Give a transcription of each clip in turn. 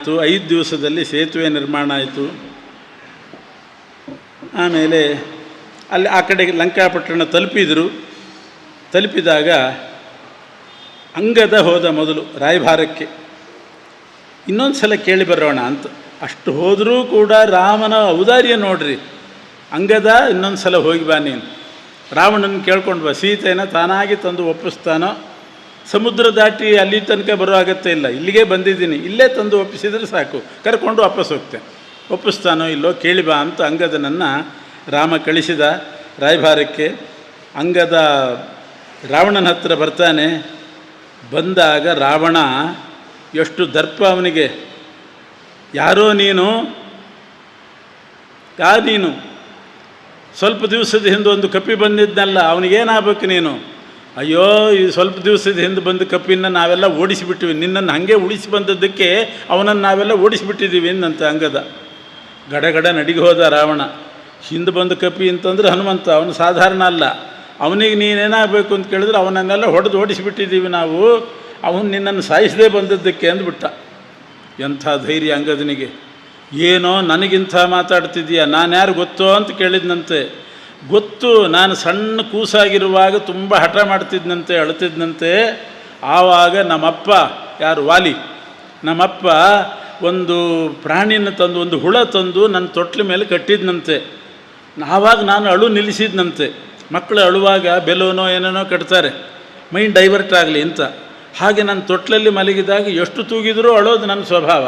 5 ದಿವಸದಲ್ಲಿ ಸೇತುವೆ ನಿರ್ಮಾಣ ಆಯಿತು. ಆಮೇಲೆ ಅಲ್ಲಿ ಆ ಕಡೆಗೆ ಲಂಕಾಪಟ್ಟಣ ತಲುಪಿದಾಗ ಅಂಗದ ಹೋದ ಮೊದಲು ರಾಯಭಾರಕ್ಕೆ. ಇನ್ನೊಂದು ಸಲ ಕೇಳಿ ಬರೋಣ ಅಂತ. ಅಷ್ಟು ಹೋದರೂ ಕೂಡ ರಾಮನ ಔದಾರ್ಯ ನೋಡ್ರಿ. ಅಂಗದ ಇನ್ನೊಂದು ಸಲ ಹೋಗಿ ಬಾ ನೀನು, ರಾವಣನ ಕೇಳ್ಕೊಂಡು ಬಾ, ಸೀತೆಯನ್ನು ತಾನಾಗಿ ತಂದು ಒಪ್ಪಿಸ್ತಾನೋ, ಸಮುದ್ರ ದಾಟಿ ಅಲ್ಲಿ ತನಕ ಬರೋ ಅಗತ್ಯ ಇಲ್ಲ, ಇಲ್ಲಿಗೆ ಬಂದಿದ್ದೀನಿ, ಇಲ್ಲೇ ತಂದು ಒಪ್ಪಿಸಿದರೆ ಸಾಕು, ಕರ್ಕೊಂಡು ವಾಪಸ್ ಹೋಗ್ತೇನೆ, ಒಪ್ಪಿಸ್ತಾನೋ ಇಲ್ಲೋ ಕೇಳಿ ಬಾ ಅಂತ ಅಂಗದನನ್ನು ರಾಮ ಕಳಿಸಿದ ರಾಯಭಾರಕ್ಕೆ. ಅಂಗದ ರಾವಣನ ಹತ್ರ ಬರ್ತಾನೆ. ಬಂದಾಗ ರಾವಣ ಎಷ್ಟು ದರ್ಪ ಅವನಿಗೆ. ಯಾರೋ ನೀನು ಸ್ವಲ್ಪ ದಿವಸದ ಹಿಂದೆ ಒಂದು ಕಪ್ಪಿ ಬಂದಿದ್ದನಲ್ಲ, ಅವನಿಗೇನಾಗಬೇಕು ನೀನು? ಅಯ್ಯೋ, ಈ ಸ್ವಲ್ಪ ದಿವಸದ ಹಿಂದೆ ಬಂದ ಕಪ್ಪಿನ ನಾವೆಲ್ಲ ಓಡಿಸಿಬಿಟ್ಟಿವಿ, ನಿನ್ನನ್ನು ಹಾಗೆ ಉಳಿಸಿ ಬಂದದ್ದಕ್ಕೆ ಅವನನ್ನು ನಾವೆಲ್ಲ ಓಡಿಸಿಬಿಟ್ಟಿದ್ದೀವಿ ಎಂದಂತ ಅಂಗದ. ಗಡಗಡ ನಡಿಗೆ ಹೋದ ರಾವಣ. ಹಿಂದೆ ಬಂದ ಕಪ್ಪಿ ಅಂತಂದ್ರೆ ಹನುಮಂತ, ಅವನು ಸಾಧಾರಣ ಅಲ್ಲ. ಅವನಿಗೆ ನೀನೇನಾಗಬೇಕು ಅಂತ ಕೇಳಿದ್ರೆ ಅವನನ್ನೆಲ್ಲ ಹೊಡೆದು ಓಡಿಸಿಬಿಟ್ಟಿದ್ದೀವಿ ನಾವು, ಅವನು ನಿನ್ನನ್ನು ಸಾಯಿಸದೇ ಬಂದದ್ದಕ್ಕೆ ಅಂದ್ಬಿಟ್ಟ. ಎಂಥ ಧೈರ್ಯ ಅಂಗದನಿಗೆ! ಏನೋ ನನಗಿಂಥ ಮಾತಾಡ್ತಿದ್ದೀಯ, ನಾನು ಯಾರು ಗೊತ್ತೋ ಅಂತ ಕೇಳಿದ್ನಂತೆ. ಗೊತ್ತು, ನಾನು ಸಣ್ಣ ಕೂಸಾಗಿರುವಾಗ ತುಂಬ ಹಠ ಮಾಡ್ತಿದ್ನಂತೆ, ಅಳ್ತಿದ್ನಂತೆ. ಆವಾಗ ನಮ್ಮಪ್ಪ, ಯಾರು ವಾಲಿ, ನಮ್ಮಪ್ಪ ಒಂದು ಪ್ರಾಣಿನ ತಂದು, ಒಂದು ಹುಳ ತಂದು ನನ್ನ ತೊಟ್ಲ ಮೇಲೆ ಕಟ್ಟಿದ್ನಂತೆ. ಆವಾಗ ನಾನು ಅಳು ನಿಲ್ಲಿಸಿದ್ನಂತೆ. ಮಕ್ಕಳು ಅಳುವಾಗ ಬೆಲೂನೋ ಏನೇನೋ ಕಟ್ತಾರೆ, ಮೈಂಡ್ ಡೈವರ್ಟ್ ಆಗಲಿ ಅಂತ. ಹಾಗೆ ನನ್ನ ತೊಟ್ಲಲ್ಲಿ ಮಲಗಿದಾಗ ಎಷ್ಟು ತೂಗಿದ್ರೂ ಅಳೋದು ನನ್ನ ಸ್ವಭಾವ.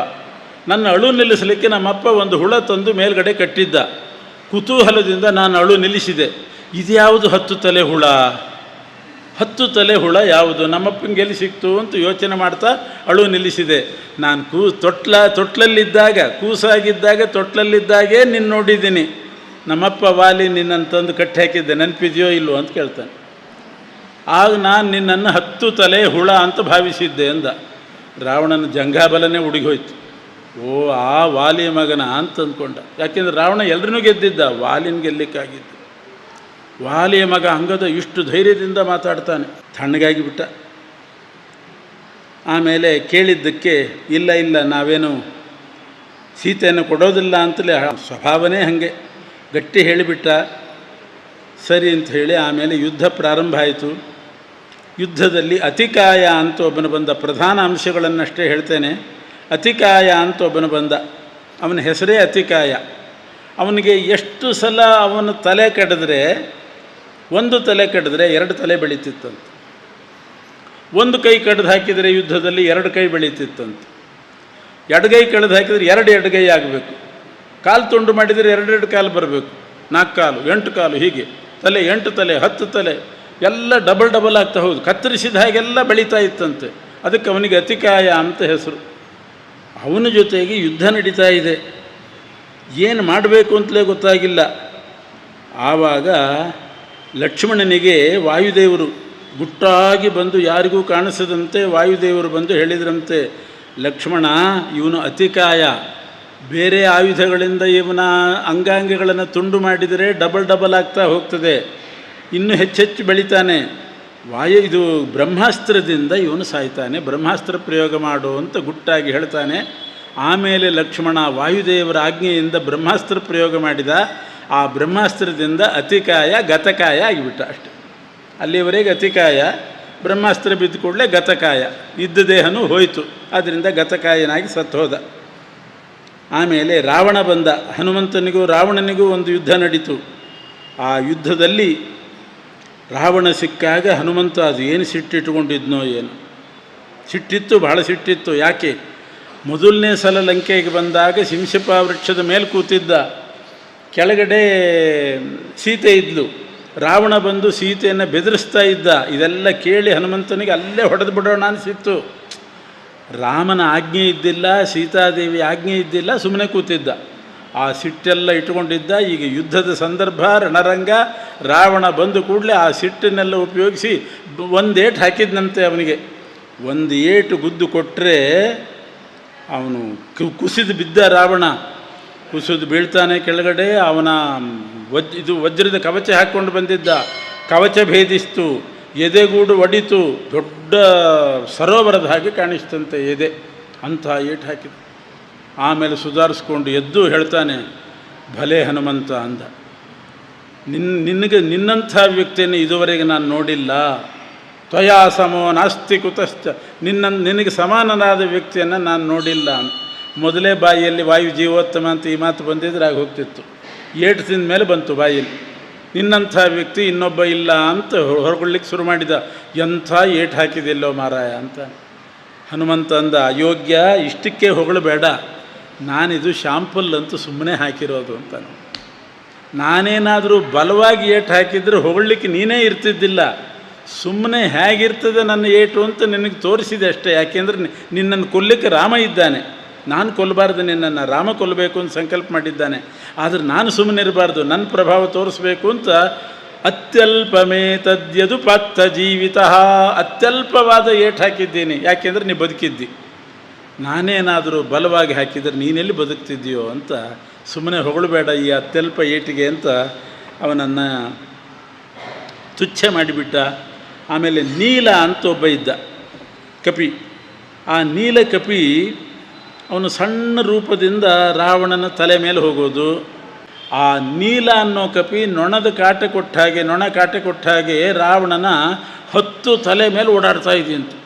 ನನ್ನ ಅಳು ನಿಲ್ಲಿಸಲಿಕ್ಕೆ ನಮ್ಮಪ್ಪ ಒಂದು ಹುಳ ತಂದು ಮೇಲ್ಗಡೆ ಕಟ್ಟಿದ್ದ. ಕುತೂಹಲದಿಂದ ನಾನು ಅಳು ನಿಲ್ಲಿಸಿದೆ. ಇದ್ಯಾವುದು 10 ತಲೆ ಹುಳ? 10 ತಲೆ ಹುಳ ಯಾವುದು? ನಮ್ಮಪ್ಪನಿಗೆ ಎಲ್ಲಿ ಸಿಕ್ತು ಅಂತ ಯೋಚನೆ ಮಾಡ್ತಾ ಅಳು ನಿಲ್ಲಿಸಿದೆ. ನಾನು ತೊಟ್ಲಲ್ಲಿದ್ದಾಗ, ಕೂಸಾಗಿದ್ದಾಗ ತೊಟ್ಲಲ್ಲಿದ್ದಾಗೇ ನಿನ್ನ ನೋಡಿದ್ದೀನಿ. ನಮ್ಮಪ್ಪ ವಾಲಿ ನಿನ್ನನ್ನು ತಂದು ಕಟ್ಟಿ ಹಾಕಿದ್ದೆ, ನೆನಪಿದೆಯೋ ಇಲ್ಲವೋ ಅಂತ ಕೇಳ್ತಾನೆ. ಆಗ ನಾನು ನಿನ್ನನ್ನು 10 ತಲೆ ಹುಳ ಅಂತ ಭಾವಿಸಿದ್ದೆ ಅಂದ. ರಾವಣನ ಜಂಘಾಬಲನೇ ಉಡುಗೋಯ್ತು. ಓ, ಆ ವಾಲಿಯ ಮಗನ ಅಂತ ಅಂದ್ಕೊಂಡ. ಯಾಕೆಂದರೆ ರಾವಣ ಎಲ್ಲರನ್ನೂ ಗೆದ್ದಿದ್ದ, ವಾಲಿನ ಗೆಲ್ಲಿಕ್ಕಾಗಿದ್ದು. ವಾಲಿಯ ಮಗ ಅಂಗದ ಇಷ್ಟು ಧೈರ್ಯದಿಂದ ಮಾತಾಡ್ತಾನೆ. ತಣ್ಣಗಾಗಿ ಬಿಟ್ಟ. ಆಮೇಲೆ ಕೇಳಿದ್ದಕ್ಕೆ ಇಲ್ಲ ನಾವೇನು ಸೀತೆಯನ್ನು ಕೊಡೋದಿಲ್ಲ ಅಂತಲೇ, ಸ್ವಭಾವನೇ ಹಾಗೆ ಗಟ್ಟಿ ಹೇಳಿಬಿಟ್ಟ. ಸರಿ ಅಂತ ಹೇಳಿ ಆಮೇಲೆ ಯುದ್ಧ ಪ್ರಾರಂಭ ಆಯಿತು. ಯುದ್ಧದಲ್ಲಿ ಅತಿಕಾಯ ಅಂತ ಒಬ್ಬನು ಬಂದ. ಪ್ರಧಾನ ಅಂಶಗಳನ್ನಷ್ಟೇ ಹೇಳ್ತೇನೆ. ಅತಿಕಾಯ ಅಂತ ಒಬ್ಬನು ಬಂದ. ಅವನ ಹೆಸರೇ ಅತಿಕಾಯ. ಅವನಿಗೆ ಎಷ್ಟು ಸಲ ಅವನ ತಲೆ ಕಡಿದ್ರೆ, ಒಂದು ತಲೆ ಕಡಿದ್ರೆ 2 ತಲೆ ಬೆಳೀತಿತ್ತಂತೆ. ಒಂದು ಕೈ ಕಡ್ದು ಹಾಕಿದರೆ ಯುದ್ಧದಲ್ಲಿ 2 ಕೈ ಬೆಳೀತಿತ್ತಂತೆ. ಎಡಗೈ ಕಡ್ದು ಹಾಕಿದರೆ 2 ಎಡಗೈ ಆಗಬೇಕು. ಕಾಲು ತುಂಡು ಮಾಡಿದರೆ 2 ಕಾಲು ಬರಬೇಕು. 4 ಕಾಲು, 8 ಕಾಲು, ಹೀಗೆ ತಲೆ 8 ತಲೆ 10 ತಲೆ ಎಲ್ಲ ಡಬಲ್ ಆಗ್ತಾ ಹೋದು. ಕತ್ತರಿಸಿದ ಹಾಗೆಲ್ಲ ಬೆಳೀತಾ ಇತ್ತಂತೆ. ಅದಕ್ಕೆ ಅವನಿಗೆ ಅತಿಕಾಯ ಅಂತ ಹೆಸರು. ಅವನ ಜೊತೆಗೆ ಯುದ್ಧ ನಡೀತಾ ಇದೆ. ಏನು ಮಾಡಬೇಕು ಅಂತಲೇ ಗೊತ್ತಾಗಿಲ್ಲ. ಆವಾಗ ಲಕ್ಷ್ಮಣನಿಗೆ ವಾಯುದೇವರು ಗುಟ್ಟಾಗಿ ಬಂದು, ಯಾರಿಗೂ ಕಾಣಿಸದಂತೆ ವಾಯುದೇವರು ಬಂದು ಹೇಳಿದ್ರಂತೆ, ಲಕ್ಷ್ಮಣ, ಇವನು ಅತಿಕಾಯ, ಬೇರೆ ಆಯುಧಗಳಿಂದ ಇವನ ಅಂಗಾಂಗಗಳನ್ನು ತುಂಡು ಮಾಡಿದರೆ ಡಬಲ್ ಆಗ್ತಾ ಹೋಗ್ತದೆ, ಇನ್ನೂ ಹೆಚ್ಚೆಚ್ಚು ಬೆಳಿತಾನೆ. ಇದು ಬ್ರಹ್ಮಾಸ್ತ್ರದಿಂದ ಇವನು ಸಾಯ್ತಾನೆ, ಬ್ರಹ್ಮಾಸ್ತ್ರ ಪ್ರಯೋಗ ಮಾಡು ಅಂತ ಗುಟ್ಟಾಗಿ ಹೇಳ್ತಾನೆ. ಆಮೇಲೆ ಲಕ್ಷ್ಮಣ ವಾಯುದೇವರ ಆಜ್ಞೆಯಿಂದ ಬ್ರಹ್ಮಾಸ್ತ್ರ ಪ್ರಯೋಗ ಮಾಡಿದ. ಆ ಬ್ರಹ್ಮಾಸ್ತ್ರದಿಂದ ಅತಿಕಾಯ ಗತಕಾಯ ಆಗಿಬಿಟ್ಟ. ಅಷ್ಟೆ. ಅಲ್ಲಿವರೆಗೆ ಅತಿಕಾಯ, ಬ್ರಹ್ಮಾಸ್ತ್ರ ಬಿದ್ದ ಕೂಡಲೇ ಗತಕಾಯ, ಇದ್ದ ದೇಹನೂ ಹೋಯಿತು. ಆದ್ದರಿಂದ ಗತಕಾಯನಾಗಿ ಸತ್ತು ಹೋದ. ಆಮೇಲೆ ರಾವಣ ಬಂದ. ಹನುಮಂತನಿಗೂ ರಾವಣನಿಗೂ ಒಂದು ಯುದ್ಧ ನಡೀತು. ಆ ಯುದ್ಧದಲ್ಲಿ ರಾವಣ ಸಿಕ್ಕಾಗ ಹನುಮಂತ ಅದು ಏನು ಸಿಟ್ಟಿಟ್ಟುಕೊಂಡಿದ್ನೋ ಏನು, ಸಿಟ್ಟಿತ್ತು, ಬಹಳ ಸಿಟ್ಟಿತ್ತು. ಯಾಕೆ? ಮೊದಲನೇ ಸಲ ಲಂಕೆಗೆ ಬಂದಾಗ ಸಿಂಶಪ ವೃಕ್ಷದ ಮೇಲೆ ಕೂತಿದ್ದ, ಕೆಳಗಡೆ ಸೀತೆ ಇದ್ಲು. ರಾವಣ ಬಂದು ಸೀತೆಯನ್ನು ಬೆದರಿಸ್ತಾ ಇದ್ದ. ಇದೆಲ್ಲ ಕೇಳಿ ಹನುಮಂತನಿಗೆ ಅಲ್ಲೇ ಹೊಡೆದು ಬಿಡೋಣ ಅನಿಸಿತ್ತು. ರಾಮನ ಆಜ್ಞೆ ಇದ್ದಿಲ್ಲ, ಸೀತಾದೇವಿ ಆಜ್ಞೆ ಇದ್ದಿಲ್ಲ, ಸುಮ್ಮನೆ ಕೂತಿದ್ದ. ಆ ಸಿಟ್ಟೆಲ್ಲ ಇಟ್ಟುಕೊಂಡಿದ್ದ. ಈಗ ಯುದ್ಧದ ಸಂದರ್ಭ, ರಣರಂಗ. ರಾವಣ ಬಂದು ಕೂಡಲೇ ಆ ಸಿಟ್ಟನ್ನೆಲ್ಲ ಉಪಯೋಗಿಸಿ ಒಂದು ಏಟು ಹಾಕಿದ್ನಂತೆ ಅವನಿಗೆ. ಒಂದು ಏಟು ಗುದ್ದು ಕೊಟ್ಟರೆ ಅವನು ಕುಸಿದು ಬಿದ್ದ. ರಾವಣ ಕುಸಿದು ಬೀಳ್ತಾನೆ ಕೆಳಗಡೆ. ಅವನ ವಜ್ರದ ಕವಚ ಹಾಕ್ಕೊಂಡು ಬಂದಿದ್ದ. ಕವಚ ಭೇದಿಸ್ತು, ಎದೆಗೂಡು ಒಡಿತು, ದೊಡ್ಡ ಸರೋವರದ ಹಾಗೆ ಕಾಣಿಸ್ತಂತೆ ಎದೆ. ಅಂಥ ಏಟು ಹಾಕಿದ್ದು. ಆಮೇಲೆ ಸುಧಾರಿಸ್ಕೊಂಡು ಎದ್ದು ಹೇಳ್ತಾನೆ, ಭಲೆ ಹನುಮಂತ ಅಂದ. ನಿನ್ನಂಥ ವ್ಯಕ್ತಿಯನ್ನು ಇದುವರೆಗೆ ನಾನು ನೋಡಿಲ್ಲ. ತ್ವಯಾ ಸಮೋ ನಾಸ್ತಿ ಕುತಶ್ಚ, ನಿನಗೆ ಸಮಾನನಾದ ವ್ಯಕ್ತಿಯನ್ನು ನಾನು ನೋಡಿಲ್ಲ ಅಂತ. ಮೊದಲೇ ಬಾಯಿಯಲ್ಲಿ ವಾಯು ಜೀವೋತ್ತಮ ಅಂತ ಈ ಮಾತು ಬಂದಿದ್ರೆ ಆಗಿ ಹೋಗ್ತಿತ್ತು. ಏಟು ತಿಂದ ಮೇಲೆ ಬಂತು ಬಾಯಲ್ಲಿ. ನಿನ್ನಂಥ ವ್ಯಕ್ತಿ ಇನ್ನೊಬ್ಬ ಇಲ್ಲ ಅಂತ ಹೊರಗೊಳ್ಳಿಕ್ಕೆ ಶುರು ಮಾಡಿದ. ಎಂಥ ಏಟು ಹಾಕಿದೆಲ್ಲೋ ಮಾರಾಯ ಅಂತ ಹನುಮಂತ ಅಂದ. ಅಯೋಗ್ಯ, ಇಷ್ಟಕ್ಕೆ ಹೊಗಳಬೇಡ, ನಾನಿದು ಶಾಂಪಲ್ ಅಂತೂ ಸುಮ್ಮನೆ ಹಾಕಿರೋದು ಅಂತ. ನಾನೇನಾದರೂ ಬಲವಾಗಿ ಏಟು ಹಾಕಿದರೆ ಹೊಗಳಲಿಕ್ಕೆ ನೀನೇ ಇರ್ತಿದ್ದಿಲ್ಲ. ಸುಮ್ಮನೆ ಹೇಗಿರ್ತದೆ ನನ್ನ ಏಟು ಅಂತ ನಿನಗೆ ತೋರಿಸಿದೆ ಅಷ್ಟೇ. ಯಾಕೆಂದರೆ ನಿನ್ನನ್ನು ಕೊಲ್ಲಕ್ಕೆ ರಾಮ ಇದ್ದಾನೆ. ನಾನು ಕೊಲ್ಲಬಾರ್ದು ನಿನ್ನನ್ನು, ರಾಮ ಕೊಲ್ಲಬೇಕು ಅಂತ ಸಂಕಲ್ಪ ಮಾಡಿದ್ದಾನೆ. ಆದರೆ ನಾನು ಸುಮ್ಮನೆ ಇರಬಾರ್ದು, ನನ್ನ ಪ್ರಭಾವ ತೋರಿಸ್ಬೇಕು ಅಂತ ಅತ್ಯಲ್ಪಮೇ ತದ್ಯದು ಪಾತ್ತ ಜೀವಿತ, ಅತ್ಯಲ್ಪವಾದ ಏಟು ಹಾಕಿದ್ದೀನಿ. ಯಾಕೆಂದರೆ ನೀ ಬದುಕಿದ್ದಿ. ನಾನೇನಾದರೂ ಬಲವಾಗಿ ಹಾಕಿದರೆ ನೀನೆಲ್ಲಿ ಬದುಕ್ತಿದ್ದೀಯೋ ಅಂತ ಸುಮ್ಮನೆ ಹೊಗಳಬೇಡ ಈ ಅತ್ಯಲ್ಪ ಏಟಿಗೆ ಅಂತ ಅವನನ್ನು ತುಚ್ಛ ಮಾಡಿಬಿಟ್ಟ. ಆಮೇಲೆ ನೀಲ ಅಂತ ಒಬ್ಬ ಇದ್ದ ಕಪಿ. ಆ ನೀಲ ಕಪಿ ಅವನು ಸಣ್ಣ ರೂಪದಿಂದ ರಾವಣನ ತಲೆ ಮೇಲೆ ಹೋಗೋದು. ಆ ನೀಲ ಅನ್ನೋ ಕಪಿ ನೊಣ ಕಾಟ ಕೊಟ್ಟ ಹಾಗೆ ರಾವಣನ 10 ತಲೆ ಮೇಲೆ ಓಡಾಡ್ತಾ ಇದೆಯಂತೆ.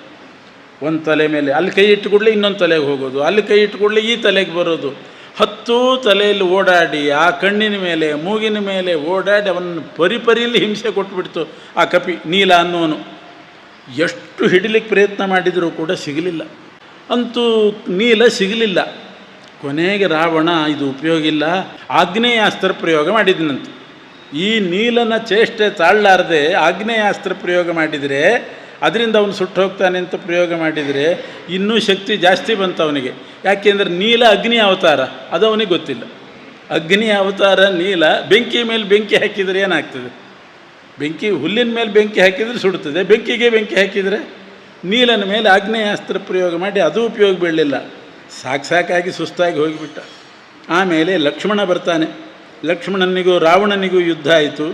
ಒಂದು ತಲೆ ಮೇಲೆ ಅಲ್ಲಿ ಕೈ ಇಟ್ಟುಕೊಡ್ಲೆ ಇನ್ನೊಂದು ತಲೆಗೆ ಹೋಗೋದು, ಅಲ್ಲಿ ಕೈ ಇಟ್ಟುಕೊಡ್ಲೆ ಈ ತಲೆಗೆ ಬರೋದು. 10 ತಲೆಯಲ್ಲಿ ಓಡಾಡಿ ಆ ಕಣ್ಣಿನ ಮೇಲೆ ಮೂಗಿನ ಮೇಲೆ ಓಡಾಡಿ ಅವನನ್ನು ಪರಿಯಲ್ಲಿ ಹಿಂಸೆ ಕೊಟ್ಟುಬಿಡ್ತು ಆ ಕಪಿ ನೀಲ ಅನ್ನೋನು. ಎಷ್ಟು ಹಿಡಿಲಿಕ್ಕೆ ಪ್ರಯತ್ನ ಮಾಡಿದರೂ ಕೂಡ ಸಿಗಲಿಲ್ಲ. ಅಂತೂ ನೀಲ ಸಿಗಲಿಲ್ಲ. ಕೊನೆಗೆ ರಾವಣ ಇದು ಉಪಯೋಗ ಇಲ್ಲ, ಆಗ್ನೇಯಾಸ್ತ್ರ ಪ್ರಯೋಗ ಮಾಡಿದನಂತೆ. ಈ ನೀಲನ ಚೇಷ್ಟೆ ತಾಳಲಾರದೆ ಆಗ್ನೇಯಾಸ್ತ್ರ ಪ್ರಯೋಗ ಮಾಡಿದರೆ, ಅದರಿಂದ ಅವನು ಸುಟ್ಟು ಹೋಗ್ತಾನೆ ಅಂತ ಪ್ರಯೋಗ ಮಾಡಿದರೆ ಇನ್ನೂ ಶಕ್ತಿ ಜಾಸ್ತಿ ಬಂತು ಅವನಿಗೆ. ಯಾಕೆಂದರೆ ನೀಲ ಅಗ್ನಿ ಅವತಾರ, ಅದು ಅವನಿಗೆ ಗೊತ್ತಿಲ್ಲ. ಅಗ್ನಿ ಅವತಾರ ನೀಲ. ಬೆಂಕಿ ಮೇಲೆ ಬೆಂಕಿ ಹಾಕಿದರೆ ಏನಾಗ್ತದೆ? ಹುಲ್ಲಿನ ಮೇಲೆ ಬೆಂಕಿ ಹಾಕಿದರೆ ಸುಡುತ್ತದೆ, ಬೆಂಕಿಗೆ ಬೆಂಕಿ ಹಾಕಿದರೆ. ನೀಲನ ಮೇಲೆ ಆಗ್ನೇಯಾಸ್ತ್ರ ಪ್ರಯೋಗ ಮಾಡಿ ಅದು ಉಪಯೋಗ ಬೀಳಲಿಲ್ಲ. ಸಾಕಾಗಿ ಸುಸ್ತಾಗಿ ಹೋಗಿಬಿಟ್ಟ. ಆಮೇಲೆ ಲಕ್ಷ್ಮಣ ಬರ್ತಾನೆ. ಲಕ್ಷ್ಮಣನಿಗೂ ರಾವಣನಿಗೂ ಯುದ್ಧ ಆಯಿತು.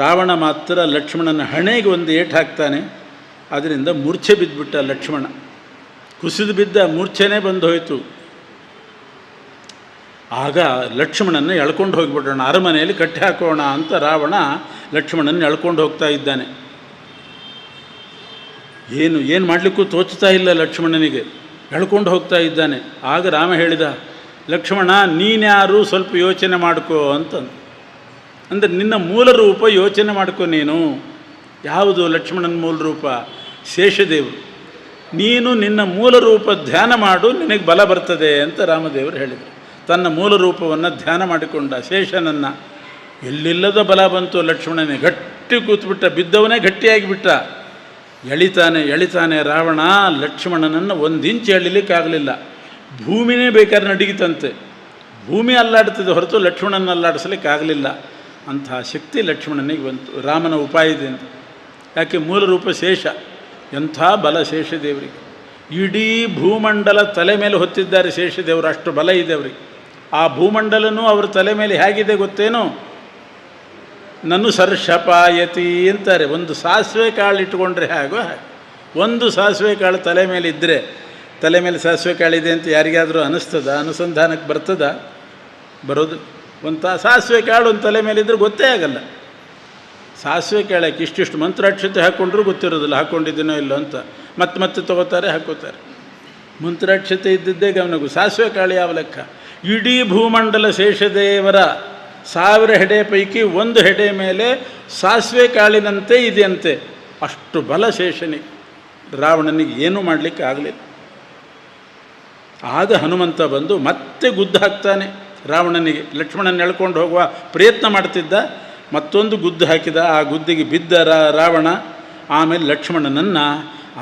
ರಾವಣ ಮಾತ್ರ ಲಕ್ಷ್ಮಣನ ಹಣೆಗೆ ಒಂದು ಏಟು ಹಾಕ್ತಾನೆ. ಅದರಿಂದ ಮೂರ್ಛೆ ಬಿದ್ದುಬಿಟ್ಟ ಲಕ್ಷ್ಮಣ. ಕುಸಿದು ಬಿದ್ದ, ಮೂರ್ಛೆನೇ ಬಂದು ಹೋಯಿತು. ಆಗ ಲಕ್ಷ್ಮಣನ ಎಳ್ಕೊಂಡು ಹೋಗಿಬಿಡೋಣ, ಅರಮನೆಯಲ್ಲಿ ಕಟ್ಟಿ ಹಾಕೋಣ ಅಂತ ರಾವಣ ಲಕ್ಷ್ಮಣನ ಎಳ್ಕೊಂಡು ಹೋಗ್ತಾ ಇದ್ದಾನೆ. ಏನು ಮಾಡಲಿಕ್ಕೂ ತೋಚ್ತಾ ಇಲ್ಲ ಲಕ್ಷ್ಮಣನಿಗೆ, ಎಳ್ಕೊಂಡು ಹೋಗ್ತಾ ಇದ್ದಾನೆ. ಆಗ ರಾಮ ಹೇಳಿದ, ಲಕ್ಷ್ಮಣ ನೀನ್ಯಾರು ಸ್ವಲ್ಪ ಯೋಚನೆ ಮಾಡ್ಕೋ ಅಂತ. ಅಂದರೆ ನಿನ್ನ ಮೂಲ ರೂಪ ಯೋಚನೆ ಮಾಡ್ಕೊ ನೀನು. ಯಾವುದು ಲಕ್ಷ್ಮಣನ ಮೂಲ ರೂಪ? ಶೇಷದೇವರು. ನೀನು ನಿನ್ನ ಮೂಲ ರೂಪ ಧ್ಯಾನ ಮಾಡು, ನಿನಗೆ ಬಲ ಬರ್ತದೆ ಅಂತ ರಾಮದೇವರು ಹೇಳಿದರು. ತನ್ನ ಮೂಲ ರೂಪವನ್ನು ಧ್ಯಾನ ಮಾಡಿಕೊಂಡ ಶೇಷನನ್ನು. ಎಲ್ಲಿಲ್ಲದ ಬಲ ಬಂತು ಲಕ್ಷ್ಮಣನೇ. ಗಟ್ಟಿ ಕೂತ್ಬಿಟ್ಟ, ಬಿದ್ದವನೇ ಗಟ್ಟಿಯಾಗಿಬಿಟ್ಟ. ಎಳಿತಾನೆ ರಾವಣ ಲಕ್ಷ್ಮಣನನ್ನು 1 ಇಂಚ್ ಎಳಿಲಿಕ್ಕಾಗಲಿಲ್ಲ. ಭೂಮಿನೇ ಬೇಕಾದ್ರೆ ನಡಗಿತಂತೆ. ಭೂಮಿ ಅಲ್ಲಾಡ್ತಿದೆ ಹೊರತು ಲಕ್ಷ್ಮಣನ ಅಲ್ಲಾಡಿಸಲಿಕ್ಕಾಗಲಿಲ್ಲ. ಅಂತಹ ಶಕ್ತಿ ಲಕ್ಷ್ಮಣನಿಗೆ ಬಂತು ರಾಮನ ಉಪಾಯದಿಂದ. ಯಾಕೆ? ಮೂಲ ರೂಪ ಶೇಷ. ಎಂಥ ಬಲ ಶೇಷದೇವರಿಗೆ. ಇಡೀ ಭೂಮಂಡಲ ತಲೆ ಮೇಲೆ ಹೊತ್ತಿದ್ದಾರೆ ಶೇಷದೇವರು, ಅಷ್ಟು ಬಲ ಇದೆ ಅವರಿಗೆ. ಆ ಭೂಮಂಡಲನೂ ಅವರ ತಲೆ ಮೇಲೆ ಹೇಗಿದೆ ಗೊತ್ತೇನೋ? ನನ್ನು ಸರ್ಷಪಾಯತಿ ಅಂತಾರೆ. ಒಂದು ಸಾಸಿವೆ ಕಾಳು ಇಟ್ಕೊಂಡ್ರೆ ಹಾಗೋ, ಒಂದು ಸಾಸಿವೆ ಕಾಳು ತಲೆ ಮೇಲೆ ಇದ್ದರೆ, ತಲೆ ಮೇಲೆ ಸಾಸಿವೆ ಕಾಳಿದೆ ಅಂತ ಯಾರಿಗಾದರೂ ಅನ್ನಿಸ್ತದ? ಅನುಸಂಧಾನಕ್ಕೆ ಬರ್ತದ? ಬರೋದು. ಒಂದು ಸಾಸಿವೆ ಕಾಳು ಒಂದು ತಲೆ ಮೇಲೆ ಇದ್ದರೆ ಗೊತ್ತೇ ಆಗಲ್ಲ. ಸಾಸಿವೆ ಕಾಳಕ್ಕೆ ಇಷ್ಟಿಷ್ಟು ಮಂತ್ರಾಕ್ಷತೆ ಹಾಕ್ಕೊಂಡ್ರೂ ಗೊತ್ತಿರೋದಿಲ್ಲ ಹಾಕ್ಕೊಂಡಿದ್ದೀನೋ ಇಲ್ಲೋ ಅಂತ. ಮತ್ತೆ ತೊಗೋತಾರೆ, ಹಾಕ್ಕೋತಾರೆ. ಮಂತ್ರಾಕ್ಷತೆ ಇದ್ದಿದ್ದೇ ಗಮನಗೂ. ಸಾಸಿವೆ ಕಾಳು ಯಾವ ಲೆಕ್ಕ? ಇಡೀ ಭೂಮಂಡಲ ಶೇಷದೇವರ 1000 ಹೆಡೆ ಪೈಕಿ 1 ಹೆಡೆ ಮೇಲೆ ಸಾಸಿವೆ ಕಾಳಿನಂತೆ ಇದೆಯಂತೆ. ಅಷ್ಟು ಬಲ ಶೇಷನಿಗೆ. ರಾವಣನಿಗೆ ಏನೂ ಮಾಡಲಿಕ್ಕೆ ಆಗಲಿಲ್ಲ. ಆಗ ಹನುಮಂತ ಬಂದು ಮತ್ತೆ ಗುದ್ದು ಹಾಕ್ತಾನೆ ರಾವಣನಿಗೆ. ಲಕ್ಷ್ಮಣನ ಎಳ್ಕೊಂಡು ಹೋಗುವ ಪ್ರಯತ್ನ ಮಾಡ್ತಿದ್ದ, ಮತ್ತೊಂದು ಗುದ್ದು ಹಾಕಿದ. ಆ ಗುದ್ದಿಗೆ ಬಿದ್ದ ರಾವಣ. ಆಮೇಲೆ ಲಕ್ಷ್ಮಣನನ್ನು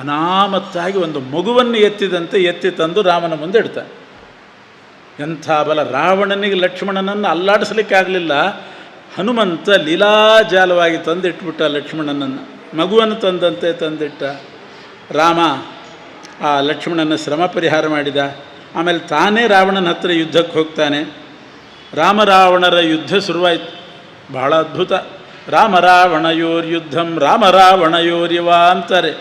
ಅನಾಮತ್ತಾಗಿ ಒಂದು ಮಗುವನ್ನು ಎತ್ತಿ ತಂದು ರಾಮನ ಮುಂದೆ ಇಡ್ತಾನೆ. ಎಂಥ ಬಲ! ರಾವಣನಿಗೆ ಲಕ್ಷ್ಮಣನನ್ನು ಅಲ್ಲಾಡಿಸ್ಲಿಕ್ಕಾಗಲಿಲ್ಲ. ಹನುಮಂತ ಲೀಲಾಜಾಲವಾಗಿ ತಂದಿಟ್ಬಿಟ್ಟ ಲಕ್ಷ್ಮಣನನ್ನು. ಮಗುವನ್ನು ತಂದಿಟ್ಟ. ರಾಮ ಆ ಲಕ್ಷ್ಮಣನ ಶ್ರಮ ಪರಿಹಾರ ಮಾಡಿದ. ಆಮೇಲೆ ತಾನೇ ರಾವಣನ ಹತ್ರ ಯುದ್ಧಕ್ಕೆ ಹೋಗ್ತಾನೆ. ರಾಮರಾವಣರ ಯುದ್ಧ ಶುರುವಾಯಿತು. ಬಹಳ ಅದ್ಭುತ. ರಾಮರಾವಣಯೋರ್ಯುದ್ಧಂ ರಾಮರಾವಣಯೋರಿವ ಅಂತಾರೆ.